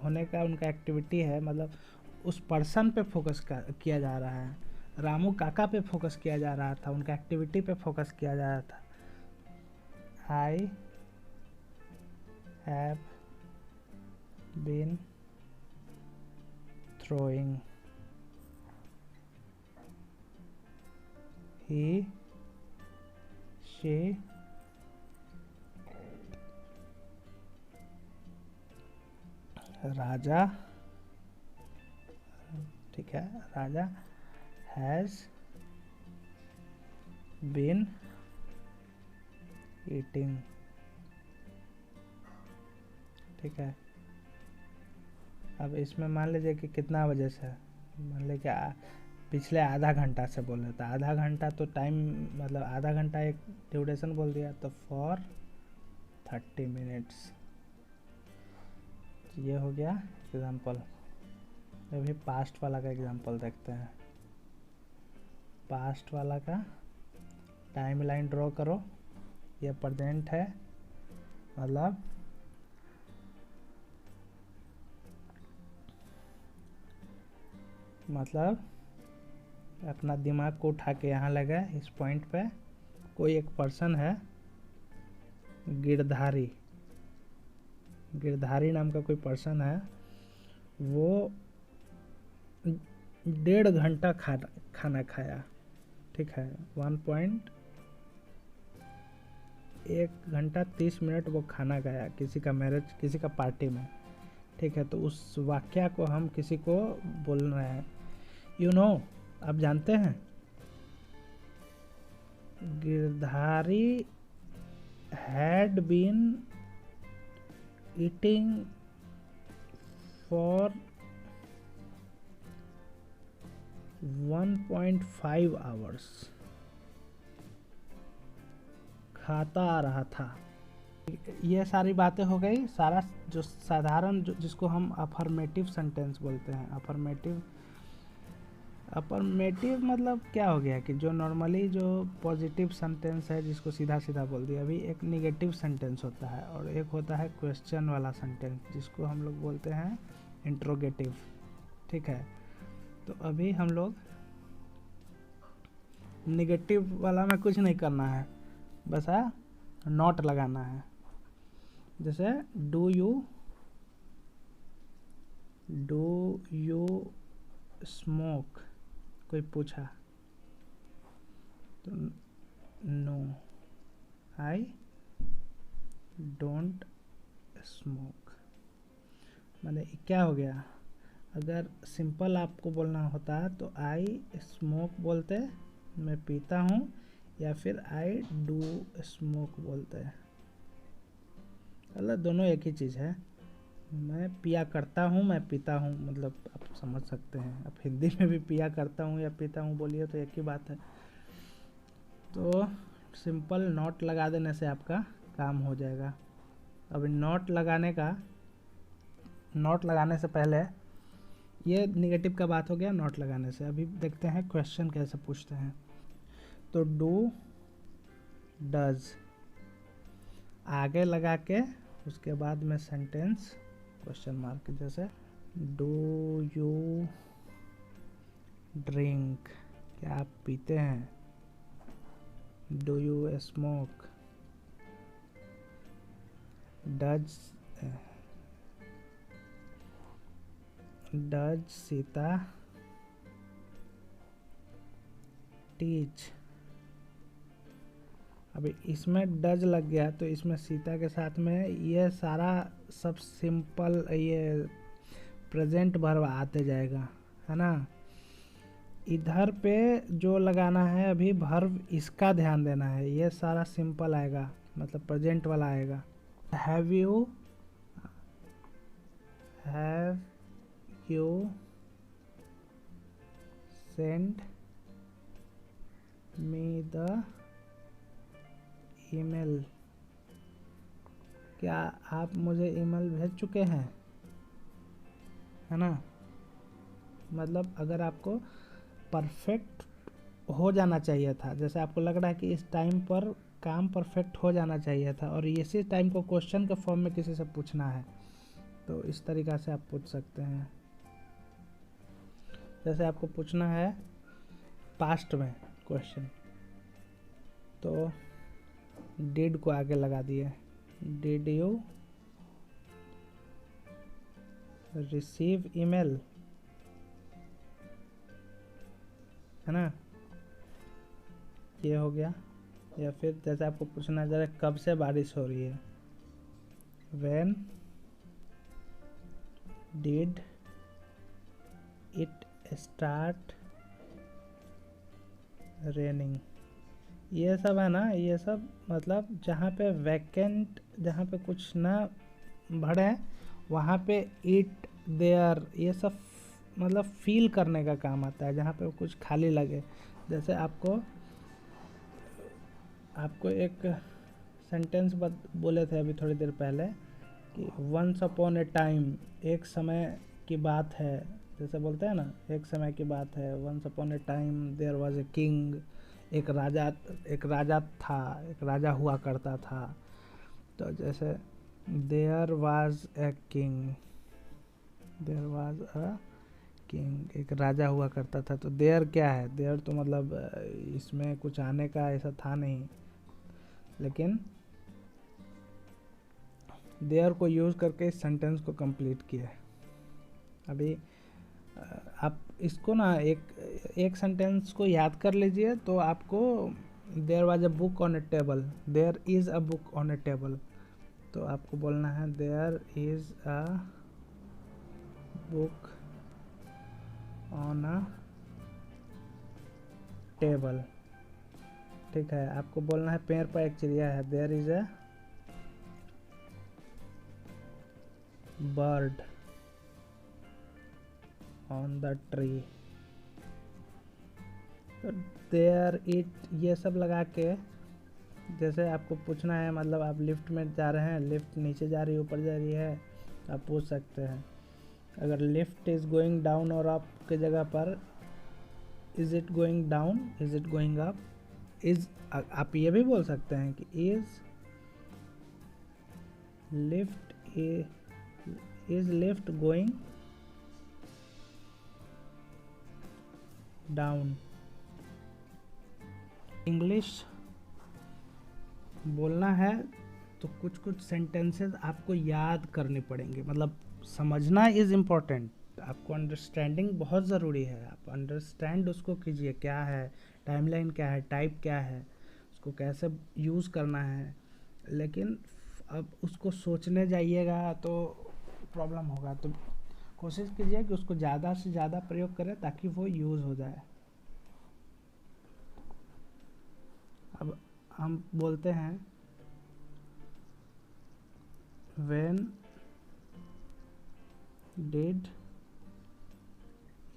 होने का उनका एक्टिविटी है, मतलब उस पर्सन पे फोकस किया जा रहा है। रामू काका पे फोकस किया जा रहा था, उनका एक्टिविटी पे फोकस किया जा रहा था। I have been throwing, he, she, Raja, ठीक है, राजा हैज बीन ईटिंग, ठीक है। अब इसमें मान लीजिए कि कितना बजे से, मान लीजिए कि पिछले आधा घंटा से बोल रहे थे। आधा घंटा तो टाइम, मतलब आधा घंटा एक ड्यूरेशन बोल दिया, तो फॉर 30 minutes। ये हो गया एग्जाम्पल। अभी पास्ट वाला का एग्जाम्पल देखते हैं। पास्ट वाला का टाइम लाइन ड्रॉ करो। ये प्रेजेंट है, मतलब अपना दिमाग को उठा के यहाँ लगा, इस पॉइंट पे कोई एक पर्सन है, गिरधारी, गिरधारी नाम का कोई पर्सन है। वो 1.5 घंटा खाना खाया, ठीक है। 1.1 घंटा 30 मिनट वो खाना खाया किसी का मैरिज, किसी का पार्टी में, ठीक है। तो उस वाक्या को हम किसी को बोल रहे हैं। आप जानते हैं Girdhari had been eating for 1.5 hours, खाता आ रहा था। ये सारी बातें हो गई, सारा जो साधारण जिसको हम अफर्मेटिव सेंटेंस बोलते हैं। अफर्मेटिव मतलब क्या हो गया कि जो नॉर्मली जो पॉजिटिव सेंटेंस है जिसको सीधा सीधा बोल दिया। अभी एक निगेटिव सेंटेंस होता है और एक होता है क्वेश्चन वाला सेंटेंस जिसको हम लोग बोलते हैं इंट्रोगेटिव, ठीक है। तो अभी हम लोग निगेटिव वाला में कुछ नहीं करना है, बस नॉट लगाना है। जैसे डू यू स्मोक, कोई पूछा तो नो आई डोंट स्मोक। मतलब क्या हो गया, अगर सिंपल आपको बोलना होता तो आई स्मोक बोलते, मैं पीता हूँ, या फिर आई डू स्मोक बोलते हैं। मतलब दोनों एक ही चीज़ है। मैं पिया करता हूँ, मैं पीता हूँ, मतलब आप समझ सकते हैं। अब हिंदी में भी पिया करता हूँ या पीता हूँ बोलिए तो एक ही बात है। तो सिंपल नॉट लगा देने से आपका काम हो जाएगा। अब नॉट लगाने से पहले, ये निगेटिव का बात हो गया नॉट लगाने से। अभी देखते हैं क्वेश्चन कैसे पूछते हैं। तो डू डज आगे लगा के उसके बाद में सेंटेंस क्वेश्चन मार्क, जैसे डू यू ड्रिंक, क्या आप पीते हैं। Do you smoke, does Sita teach. अभी इसमें डज लग गया तो इसमें सीता के साथ में ये सारा सब सिंपल ये प्रेजेंट वर्ब आते जाएगा, है ना। इधर पे जो लगाना है अभी वर्ब, इसका ध्यान देना है। ये सारा सिंपल आएगा, मतलब प्रेजेंट वाला आएगा। Have you send me the email, क्या आप मुझे ईमेल भेज चुके हैं, है ना। मतलब अगर आपको परफेक्ट हो जाना चाहिए था, जैसे आपको लग रहा है कि इस टाइम पर काम परफेक्ट हो जाना चाहिए था और इसी टाइम को क्वेश्चन के फॉर्म में किसी से पूछना है, तो इस तरीक़ा से आप पूछ सकते हैं। जैसे आपको पूछना है पास्ट में क्वेश्चन, तो डिड को आगे लगा दिए, डिड यू रिसीव ईमेल, है ना, ये हो गया। या फिर जैसे आपको पूछना है जरा कब से बारिश हो रही है, when did it start raining. ये सब है ना, ये सब मतलब जहाँ पे वैकेंट, जहाँ पे कुछ ना भरे वहाँ पे इट देयर, ये सब मतलब फील करने का काम आता है, जहाँ पे कुछ खाली लगे। जैसे आपको एक सेंटेंस बोले थे अभी थोड़ी देर पहले कि वंस अपॉन ए टाइम, एक समय की बात है, जैसे बोलते हैं ना एक समय की बात है। Once upon a time there was a king, एक राजा हुआ करता था। तो जैसे देयर वाज ए किंग, एक राजा हुआ करता था। तो देयर क्या है, देयर तो मतलब इसमें कुछ आने का ऐसा था नहीं, लेकिन देयर को यूज़ करके इस सेंटेंस को कंप्लीट किया। अभी आप इसको ना एक सेंटेंस को याद कर लीजिए तो आपको there was a book on a table, there is a book on a table, तो आपको बोलना है there is a book on a table. ठीक है, आपको बोलना है पेड़ पर एक चिड़िया है, there is a bird on the tree. तो देयर इट ये सब लगा के, जैसे आपको पूछना है, मतलब आप लिफ्ट में जा रहे हैं, लिफ्ट नीचे जा रही है ऊपर जा रही है, आप पूछ सकते हैं। अगर लिफ्ट इज़ गोइंग डाउन और अप की जगह पर is it going down, is it going up, is आप ये भी बोल सकते हैं कि is lift going down. English बोलना है तो कुछ कुछ सेंटेंसेस आपको याद करने पड़ेंगे, मतलब समझना इज़ इम्पॉर्टेंट, आपको अंडरस्टैंडिंग बहुत ज़रूरी है। आप अंडरस्टैंड उसको कीजिए, क्या है टाइमलाइन, क्या है टाइप, क्या है उसको कैसे यूज़ करना है, लेकिन अब उसको सोचने जाइएगा तो प्रॉब्लम होगा। तो कोशिश कीजिए कि उसको ज़्यादा से ज़्यादा प्रयोग करें ताकि वो यूज़ हो जाए। अब हम बोलते हैं when did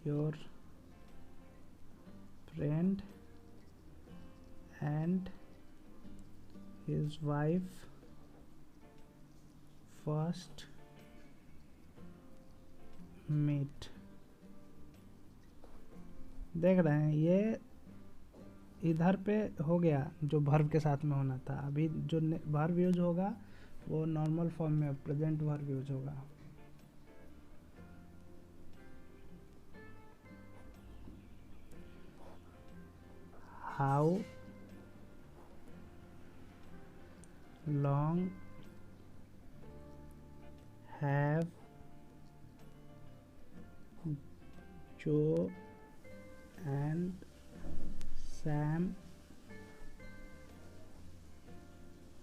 your friend and his wife first meet। देख रहे हैं ये इधर पे हो गया जो वर्ब के साथ में होना था, अभी जो वर्ब यूज होगा वो नॉर्मल फॉर्म में प्रेजेंट वर्ब यूज होगा। हाउ लॉन्ग हैव जो and Sam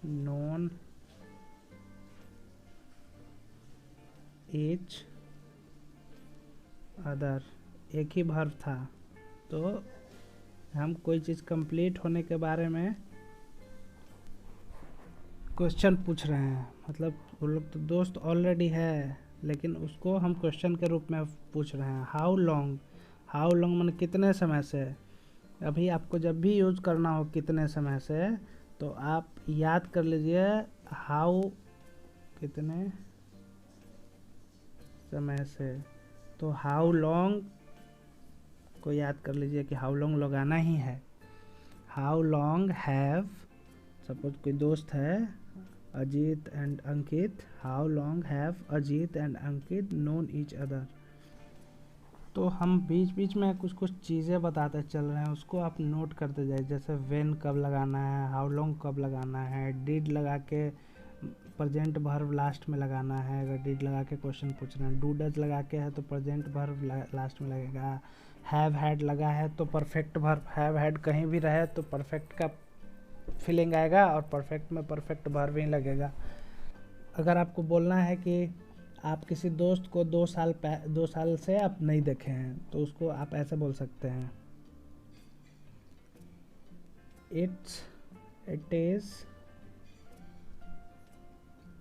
known each other. एक ही वर्ब था, तो हम कोई चीज़ कंप्लीट होने के बारे में क्वेश्चन पूछ रहे हैं, मतलब वो लोग तो दोस्त ऑलरेडी है लेकिन उसको हम क्वेश्चन के रूप में पूछ रहे हैं। हाउ लॉन्ग, हाउ लॉन्ग माने कितने समय से। अभी आपको जब भी यूज़ करना हो कितने समय से, तो आप याद कर लीजिए हाउ कितने समय से, तो हाउ लॉन्ग को याद कर लीजिए कि हाउ लॉन्ग लगाना ही है। हाउ लॉन्ग हैव, सपोज कोई दोस्त है Ajit and Ankit, how long have Ajit and Ankit known each other. तो हम बीच बीच में कुछ कुछ चीज़ें बताते चल रहे हैं, उसको आप नोट करते जाइए, जैसे व्हेन कब लगाना है, हाउ लॉन्ग कब लगाना है, डिड लगा के प्रेजेंट वर्ब लास्ट में लगाना है, अगर डिड लगा के क्वेश्चन पूछ रहे हैं। डू डज लगा के है तो प्रेजेंट वर्ब लास्ट में लगेगा। हैव हैड लगा है तो परफेक्ट वर्ब, हैव हैड कहीं भी रहे तो परफेक्ट का फीलिंग आएगा और परफेक्ट में परफेक्ट वर्ब ही लगेगा। अगर आपको बोलना है कि आप किसी दोस्त को 2 साल से आप नहीं देखे हैं, तो उसको आप ऐसे बोल सकते हैं it is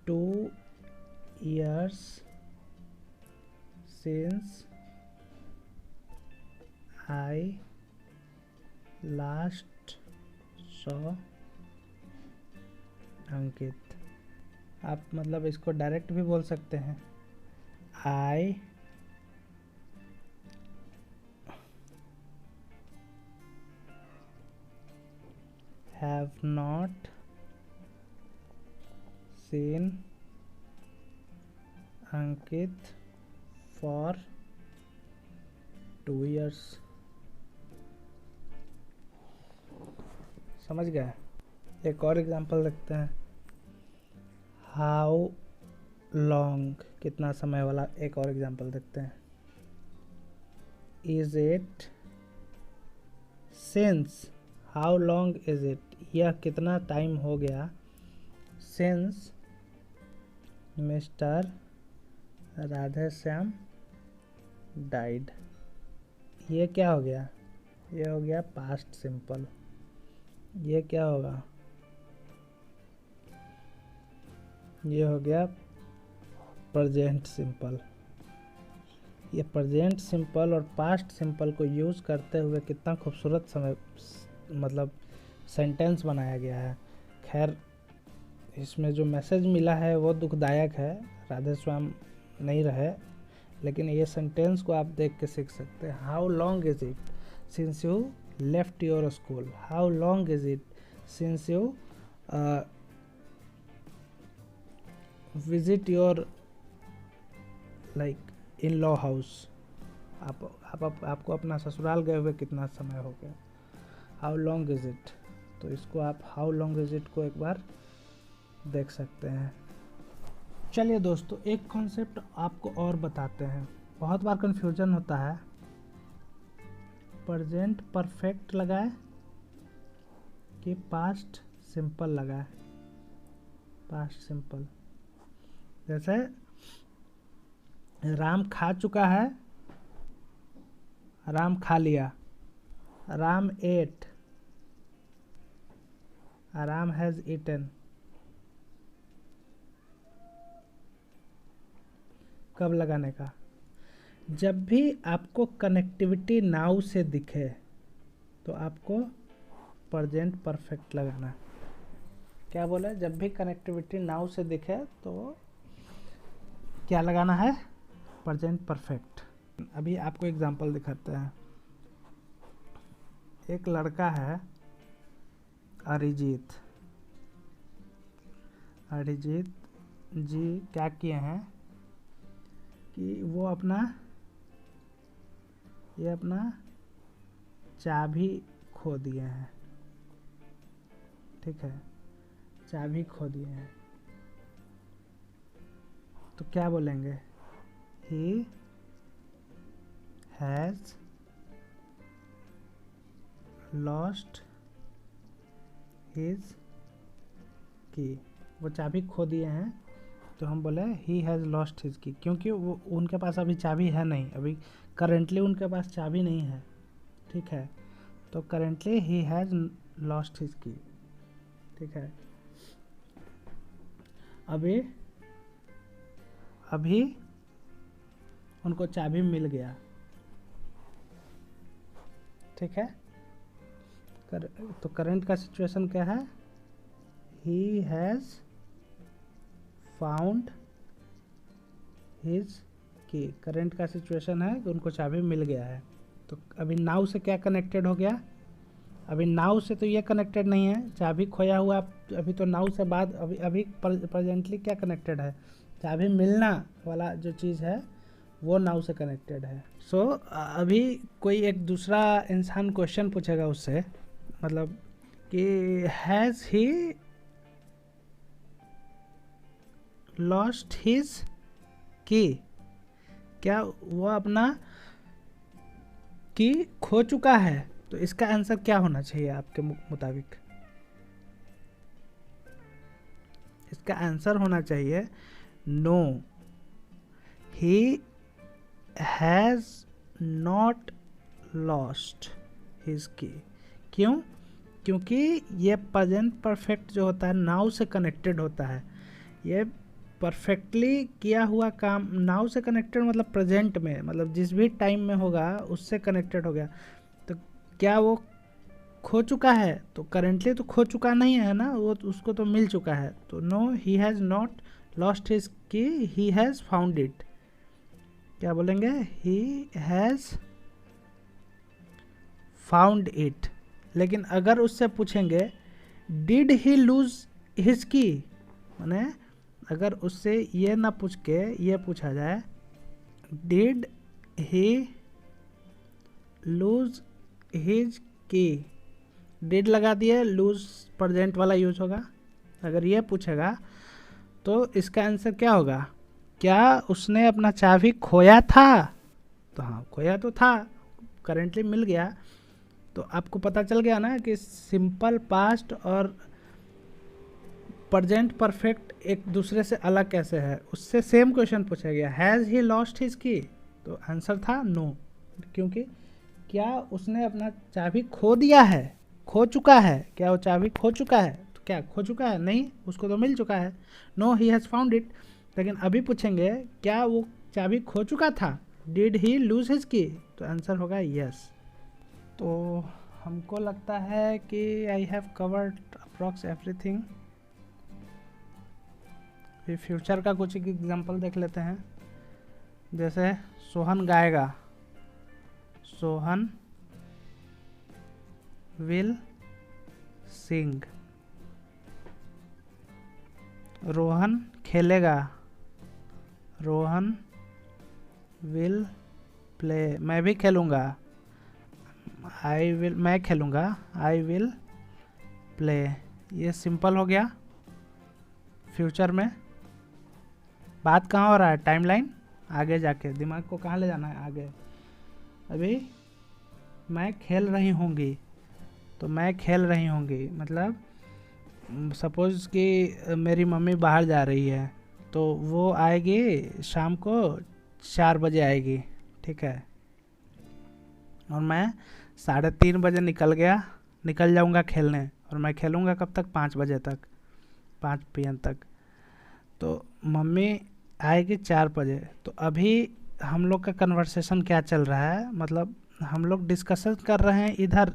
2 years since I last saw अंकित। आप मतलब इसको डायरेक्ट भी बोल सकते हैं, I have not seen Ankit for 2 years। समझ गए। एक और एग्जांपल देखते हैं, हाउ लॉन्ग कितना समय वाला एक और एग्जांपल देखते हैं। Is it since, how long is it, यह कितना टाइम हो गया, सिंस मिस्टर राधेश्याम डाइड। ये क्या हो गया, ये हो गया पास्ट सिंपल। ये क्या होगा, ये हो गया प्रेजेंट सिंपल। ये प्रेजेंट सिंपल और पास्ट सिंपल को यूज़ करते हुए कितना खूबसूरत समय मतलब सेंटेंस बनाया गया है। खैर इसमें जो मैसेज मिला है वो दुखदायक है, राधेश्याम नहीं रहे, लेकिन ये सेंटेंस को आप देख के सीख सकते हैं। How long is it since you left your school, how long is it since you visit your like in law house, आपको अपना ससुराल गए हुए कितना समय हो गया, हाउ लॉन्ग इज इट। तो इसको आप हाउ लॉन्ग इज इट को एक बार देख सकते हैं। चलिए दोस्तों, एक कॉन्सेप्ट आपको और बताते हैं। बहुत बार कंफ्यूजन होता है, प्रेजेंट परफेक्ट लगाए कि पास्ट सिंपल लगाए। पास्ट सिंपल, जैसे राम खा चुका है, राम खा लिया, Ram ate, Ram has eaten. कब लगाने का, जब भी आपको कनेक्टिविटी नाउ से दिखे तो आपको प्रेजेंट परफेक्ट लगाना। क्या बोला, जब भी कनेक्टिविटी नाउ से दिखे तो क्या लगाना है, प्रेजेंट परफेक्ट। अभी आपको एग्जांपल दिखाते हैं। एक लड़का है अरिजीत, अरिजीत जी क्या किए हैं कि वो अपना चाबी खो दिए हैं। ठीक है, चाबी खो दिए हैं, तो क्या बोलेंगे, he has lost his key। वो चाबी खो दिए हैं तो हम बोले he has lost his key, क्योंकि वो उनके पास अभी चाबी है नहीं, अभी करेंटली उनके पास चाबी नहीं है। ठीक है, तो currently he has lost his key। ठीक है, अभी उनको चाबी मिल गया। ठीक है, तो करंट का सिचुएशन क्या है, he has found his key। Current का सिचुएशन है कि उनको चाबी मिल गया है। तो अभी नाउ से क्या कनेक्टेड हो गया, अभी नाउ से तो ये कनेक्टेड नहीं है, चाबी खोया हुआ अभी तो नाउ से बाद अभी प्रेजेंटली क्या कनेक्टेड है, चाबी मिलना वाला जो चीज़ है वो नाउ से कनेक्टेड है। सो अभी कोई एक दूसरा इंसान क्वेश्चन पूछेगा उससे, मतलब कि हैज़ ही लॉस्ट हिज की, क्या वो अपना की खो चुका है, तो इसका आंसर क्या होना चाहिए आपके मुताबिक, इसका आंसर होना चाहिए no, he has not lost his key. क्यों, क्योंकि ये प्रेजेंट परफेक्ट जो होता है नाउ से कनेक्टेड होता है। ये परफेक्टली किया हुआ काम नाउ से कनेक्टेड मतलब प्रेजेंट में, मतलब जिस भी टाइम में होगा उससे कनेक्टेड हो गया। तो क्या वो खो चुका है, तो करेंटली तो खो चुका नहीं है ना, वो उसको तो मिल चुका है। तो no, he has not lost his key, he has found it. क्या बोलेंगे, ही हैज़ फाउंड इट। लेकिन अगर उससे पूछेंगे डिड ही लूज हिज की, माने अगर उससे ये ना पूछ के ये पूछा जाए डिड ही लूज हिज की, डिड लगा दिए, लूज प्रेजेंट वाला यूज होगा। अगर ये पूछेगा तो इसका आंसर क्या होगा, क्या उसने अपना चाबी खोया था, तो हाँ खोया तो था, करेंटली मिल गया तो आपको पता चल गया ना कि सिंपल पास्ट और प्रेजेंट परफेक्ट एक दूसरे से अलग कैसे है। उससे सेम क्वेश्चन पूछा गया, हैज़ ही लॉस्ट हिज की, तो आंसर था नो, क्योंकि क्या उसने अपना चाबी खो दिया है, खो चुका है, क्या वो चाबी खो चुका है, तो क्या खो चुका है, नहीं, उसको तो मिल चुका है, no he has found it. लेकिन अभी पूछेंगे क्या वो चाबी खो चुका था, डिड ही लूज हिज की, तो आंसर होगा यस। तो हमको लगता है कि I have covered approx everything. फिर फ्यूचर का कुछ एक एग्जांपल देख लेते हैं। जैसे सोहन गाएगा, सोहन विल सिंग। रोहन खेलेगा, रोहन विल प्ले। मैं भी खेलूँगा, मैं खेलूँगा, आई विल प्ले। ये सिंपल हो गया। फ्यूचर में बात कहाँ हो रहा है, टाइमलाइन, आगे जाके दिमाग को कहाँ ले जाना है, आगे। अभी मैं खेल रही होंगी, तो मैं खेल रही होंगी मतलब सपोज़ कि मेरी मम्मी बाहर जा रही है, तो वो आएगी शाम को 4 बजे आएगी, ठीक है, और मैं 3:30 बजे निकल जाऊंगा खेलने, और मैं खेलूंगा कब तक, 5 बजे तक, 5 PM तक। तो मम्मी आएगी 4 बजे। तो अभी हम लोग का कन्वर्सेशन क्या चल रहा है, मतलब हम लोग डिस्कशन कर रहे हैं इधर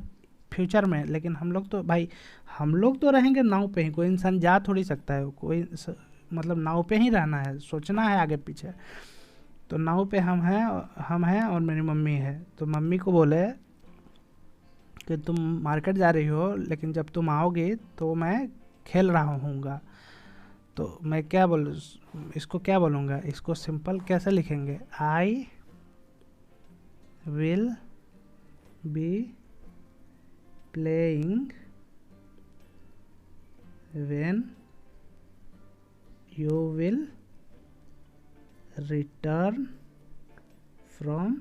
फ्यूचर में, लेकिन हम लोग तो भाई हम लोग तो रहेंगे नाव पे ही, कोई इंसान जा थोड़ी सकता है, मतलब नाव पे ही रहना है, सोचना है आगे पीछे। तो नाव पे हम हैं और मेरी मम्मी है। तो मम्मी को बोले कि तुम मार्केट जा रही हो, लेकिन जब तुम आओगी तो मैं खेल रहा हूँगा। तो मैं क्या बोलूँ, इसको क्या बोलूँगा, इसको सिंपल कैसे लिखेंगे, I will be playing when you will return from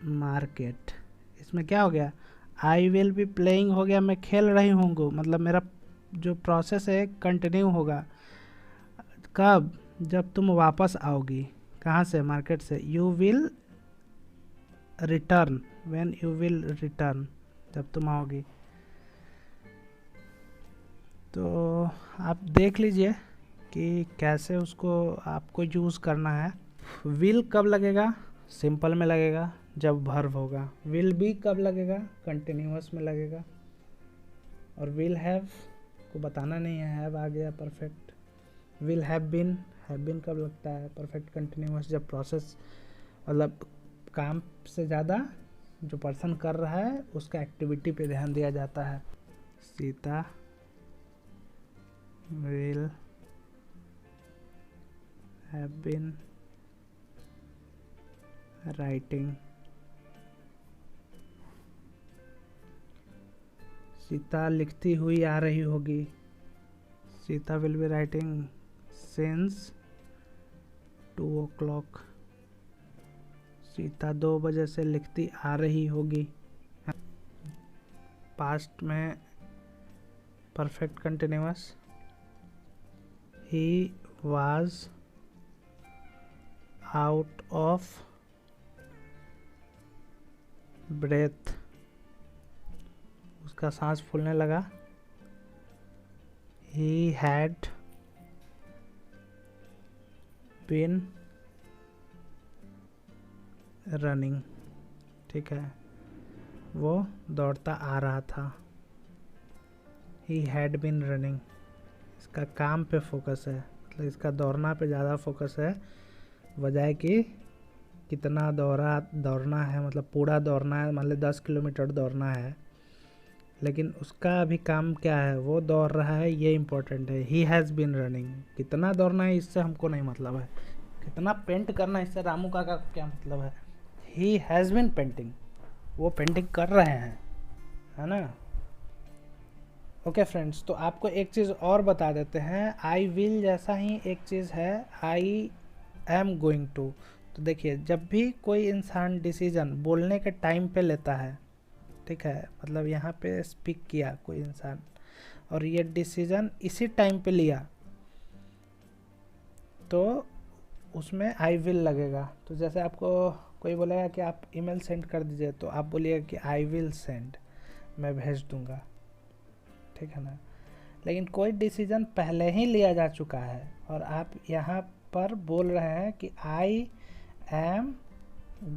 market. इसमें क्या हो गया, आई विल बी प्लेइंग हो गया, मैं खेल रही होंगी, मतलब मेरा जो प्रोसेस है कंटिन्यू होगा। कब, जब तुम वापस आओगी, कहाँ से, मार्केट से। You will return, when you will return, जब तुम आओगी। तो आप देख लीजिए कि कैसे उसको आपको यूज़ करना है। विल कब लगेगा, सिंपल में लगेगा जब वर्ब होगा। विल बी कब लगेगा, कंटिन्यूअस में लगेगा। और विल हैव को बताना नहीं है, हैव आ गया परफेक्ट। विल हैव बीन कब लगता है, परफेक्ट कंटिन्यूअस, जब प्रोसेस मतलब काम से ज़्यादा जो पर्सन कर रहा है उसका एक्टिविटी पे ध्यान दिया जाता है। Sita will have been writing, Sita लिखती हुई आ रही होगी। Sita will be writing since 2 o'clock। Sita 2 बजे से लिखती आ रही होगी। पास्ट में perfect continuous, he was out of breath, उसका सांस फूलने लगा। ही हैड बीन रनिंग, ठीक है, वो दौड़ता आ रहा था। ही हैड बीन रनिंग, इसका काम पे फोकस है, मतलब इसका दौड़ना पे ज़्यादा फोकस है, बजाय कि कितना दौड़ना है, मतलब पूरा दौड़ना है, मान ली 10 किलोमीटर दौड़ना है, लेकिन उसका अभी काम क्या है, वो दौड़ रहा है, ये इम्पोर्टेंट है। ही हैज़ बीन रनिंग, कितना दौड़ना है इससे हमको नहीं मतलब है, कितना पेंट करना है इससे रामू का क्या मतलब है। ही हैज़ बीन पेंटिंग, वो पेंटिंग कर रहे हैं, है ना। ओके फ्रेंड्स, तो आपको एक चीज़ और बता देते हैं, आई विल जैसा ही एक चीज़ है आई एम गोइंग टू। तो देखिए, जब भी कोई इंसान डिसीजन बोलने के टाइम पे लेता है, ठीक है, मतलब यहाँ पे स्पीक किया कोई इंसान और ये डिसीजन इसी टाइम पे लिया, तो उसमें आई विल लगेगा। तो जैसे आपको कोई बोलेगा कि आप ईमेल सेंड कर दीजिए, तो आप बोलिएगा कि आई विल सेंड, मैं भेज दूंगा, ठीक है ना। लेकिन कोई डिसीजन पहले ही लिया जा चुका है और आप यहाँ पर बोल रहे हैं कि I am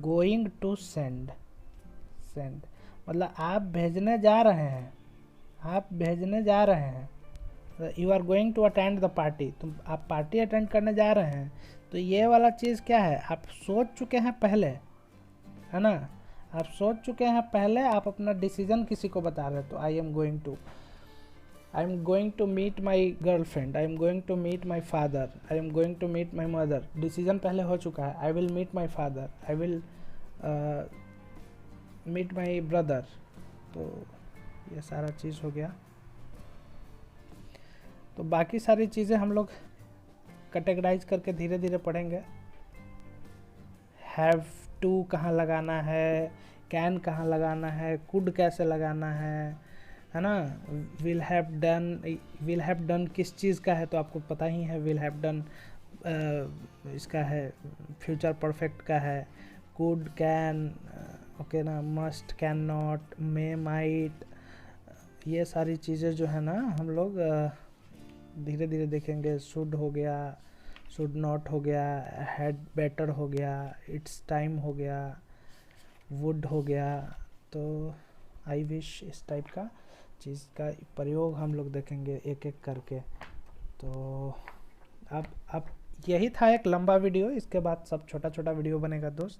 going to send, मतलब आप भेजने जा रहे हैं, आप भेजने जा रहे हैं। You are going to attend the party, तुम आप पार्टी अटेंड करने जा रहे हैं। तो ये वाला चीज़ क्या है, आप सोच चुके हैं पहले, है ना, आप सोच चुके हैं पहले, आप अपना डिसीजन किसी को बता रहे हैं। तो I am going to meet my girlfriend, I am going to meet my father, I am going to meet my mother, decision पहले हो चुका है। I will meet my father, I will meet my brother. तो ये सारा चीज़ हो गया। तो बाकी सारी चीज़ें हम लोग कैटेगराइज करके धीरे धीरे पढ़ेंगे। हैव टू कहाँ लगाना है, कैन कहाँ लगाना है, कुड कैसे लगाना है ना। विल हैव डन किस चीज़ का है, तो आपको पता ही है। विल हैव डन इसका है, फ्यूचर परफेक्ट का है। कुड, कैन, ओके ना, must, can not, may, might, ये सारी चीज़ें जो है ना हम लोग धीरे धीरे देखेंगे। शुड हो गया, शुड नॉट हो गया, हैड बेटर हो गया, इट्स टाइम हो गया, वुड हो गया। तो आई विश, इस टाइप का चीज़ का प्रयोग हम लोग देखेंगे एक एक करके। तो अब यही था एक लंबा वीडियो, इसके बाद सब छोटा छोटा वीडियो बनेगा दोस्त।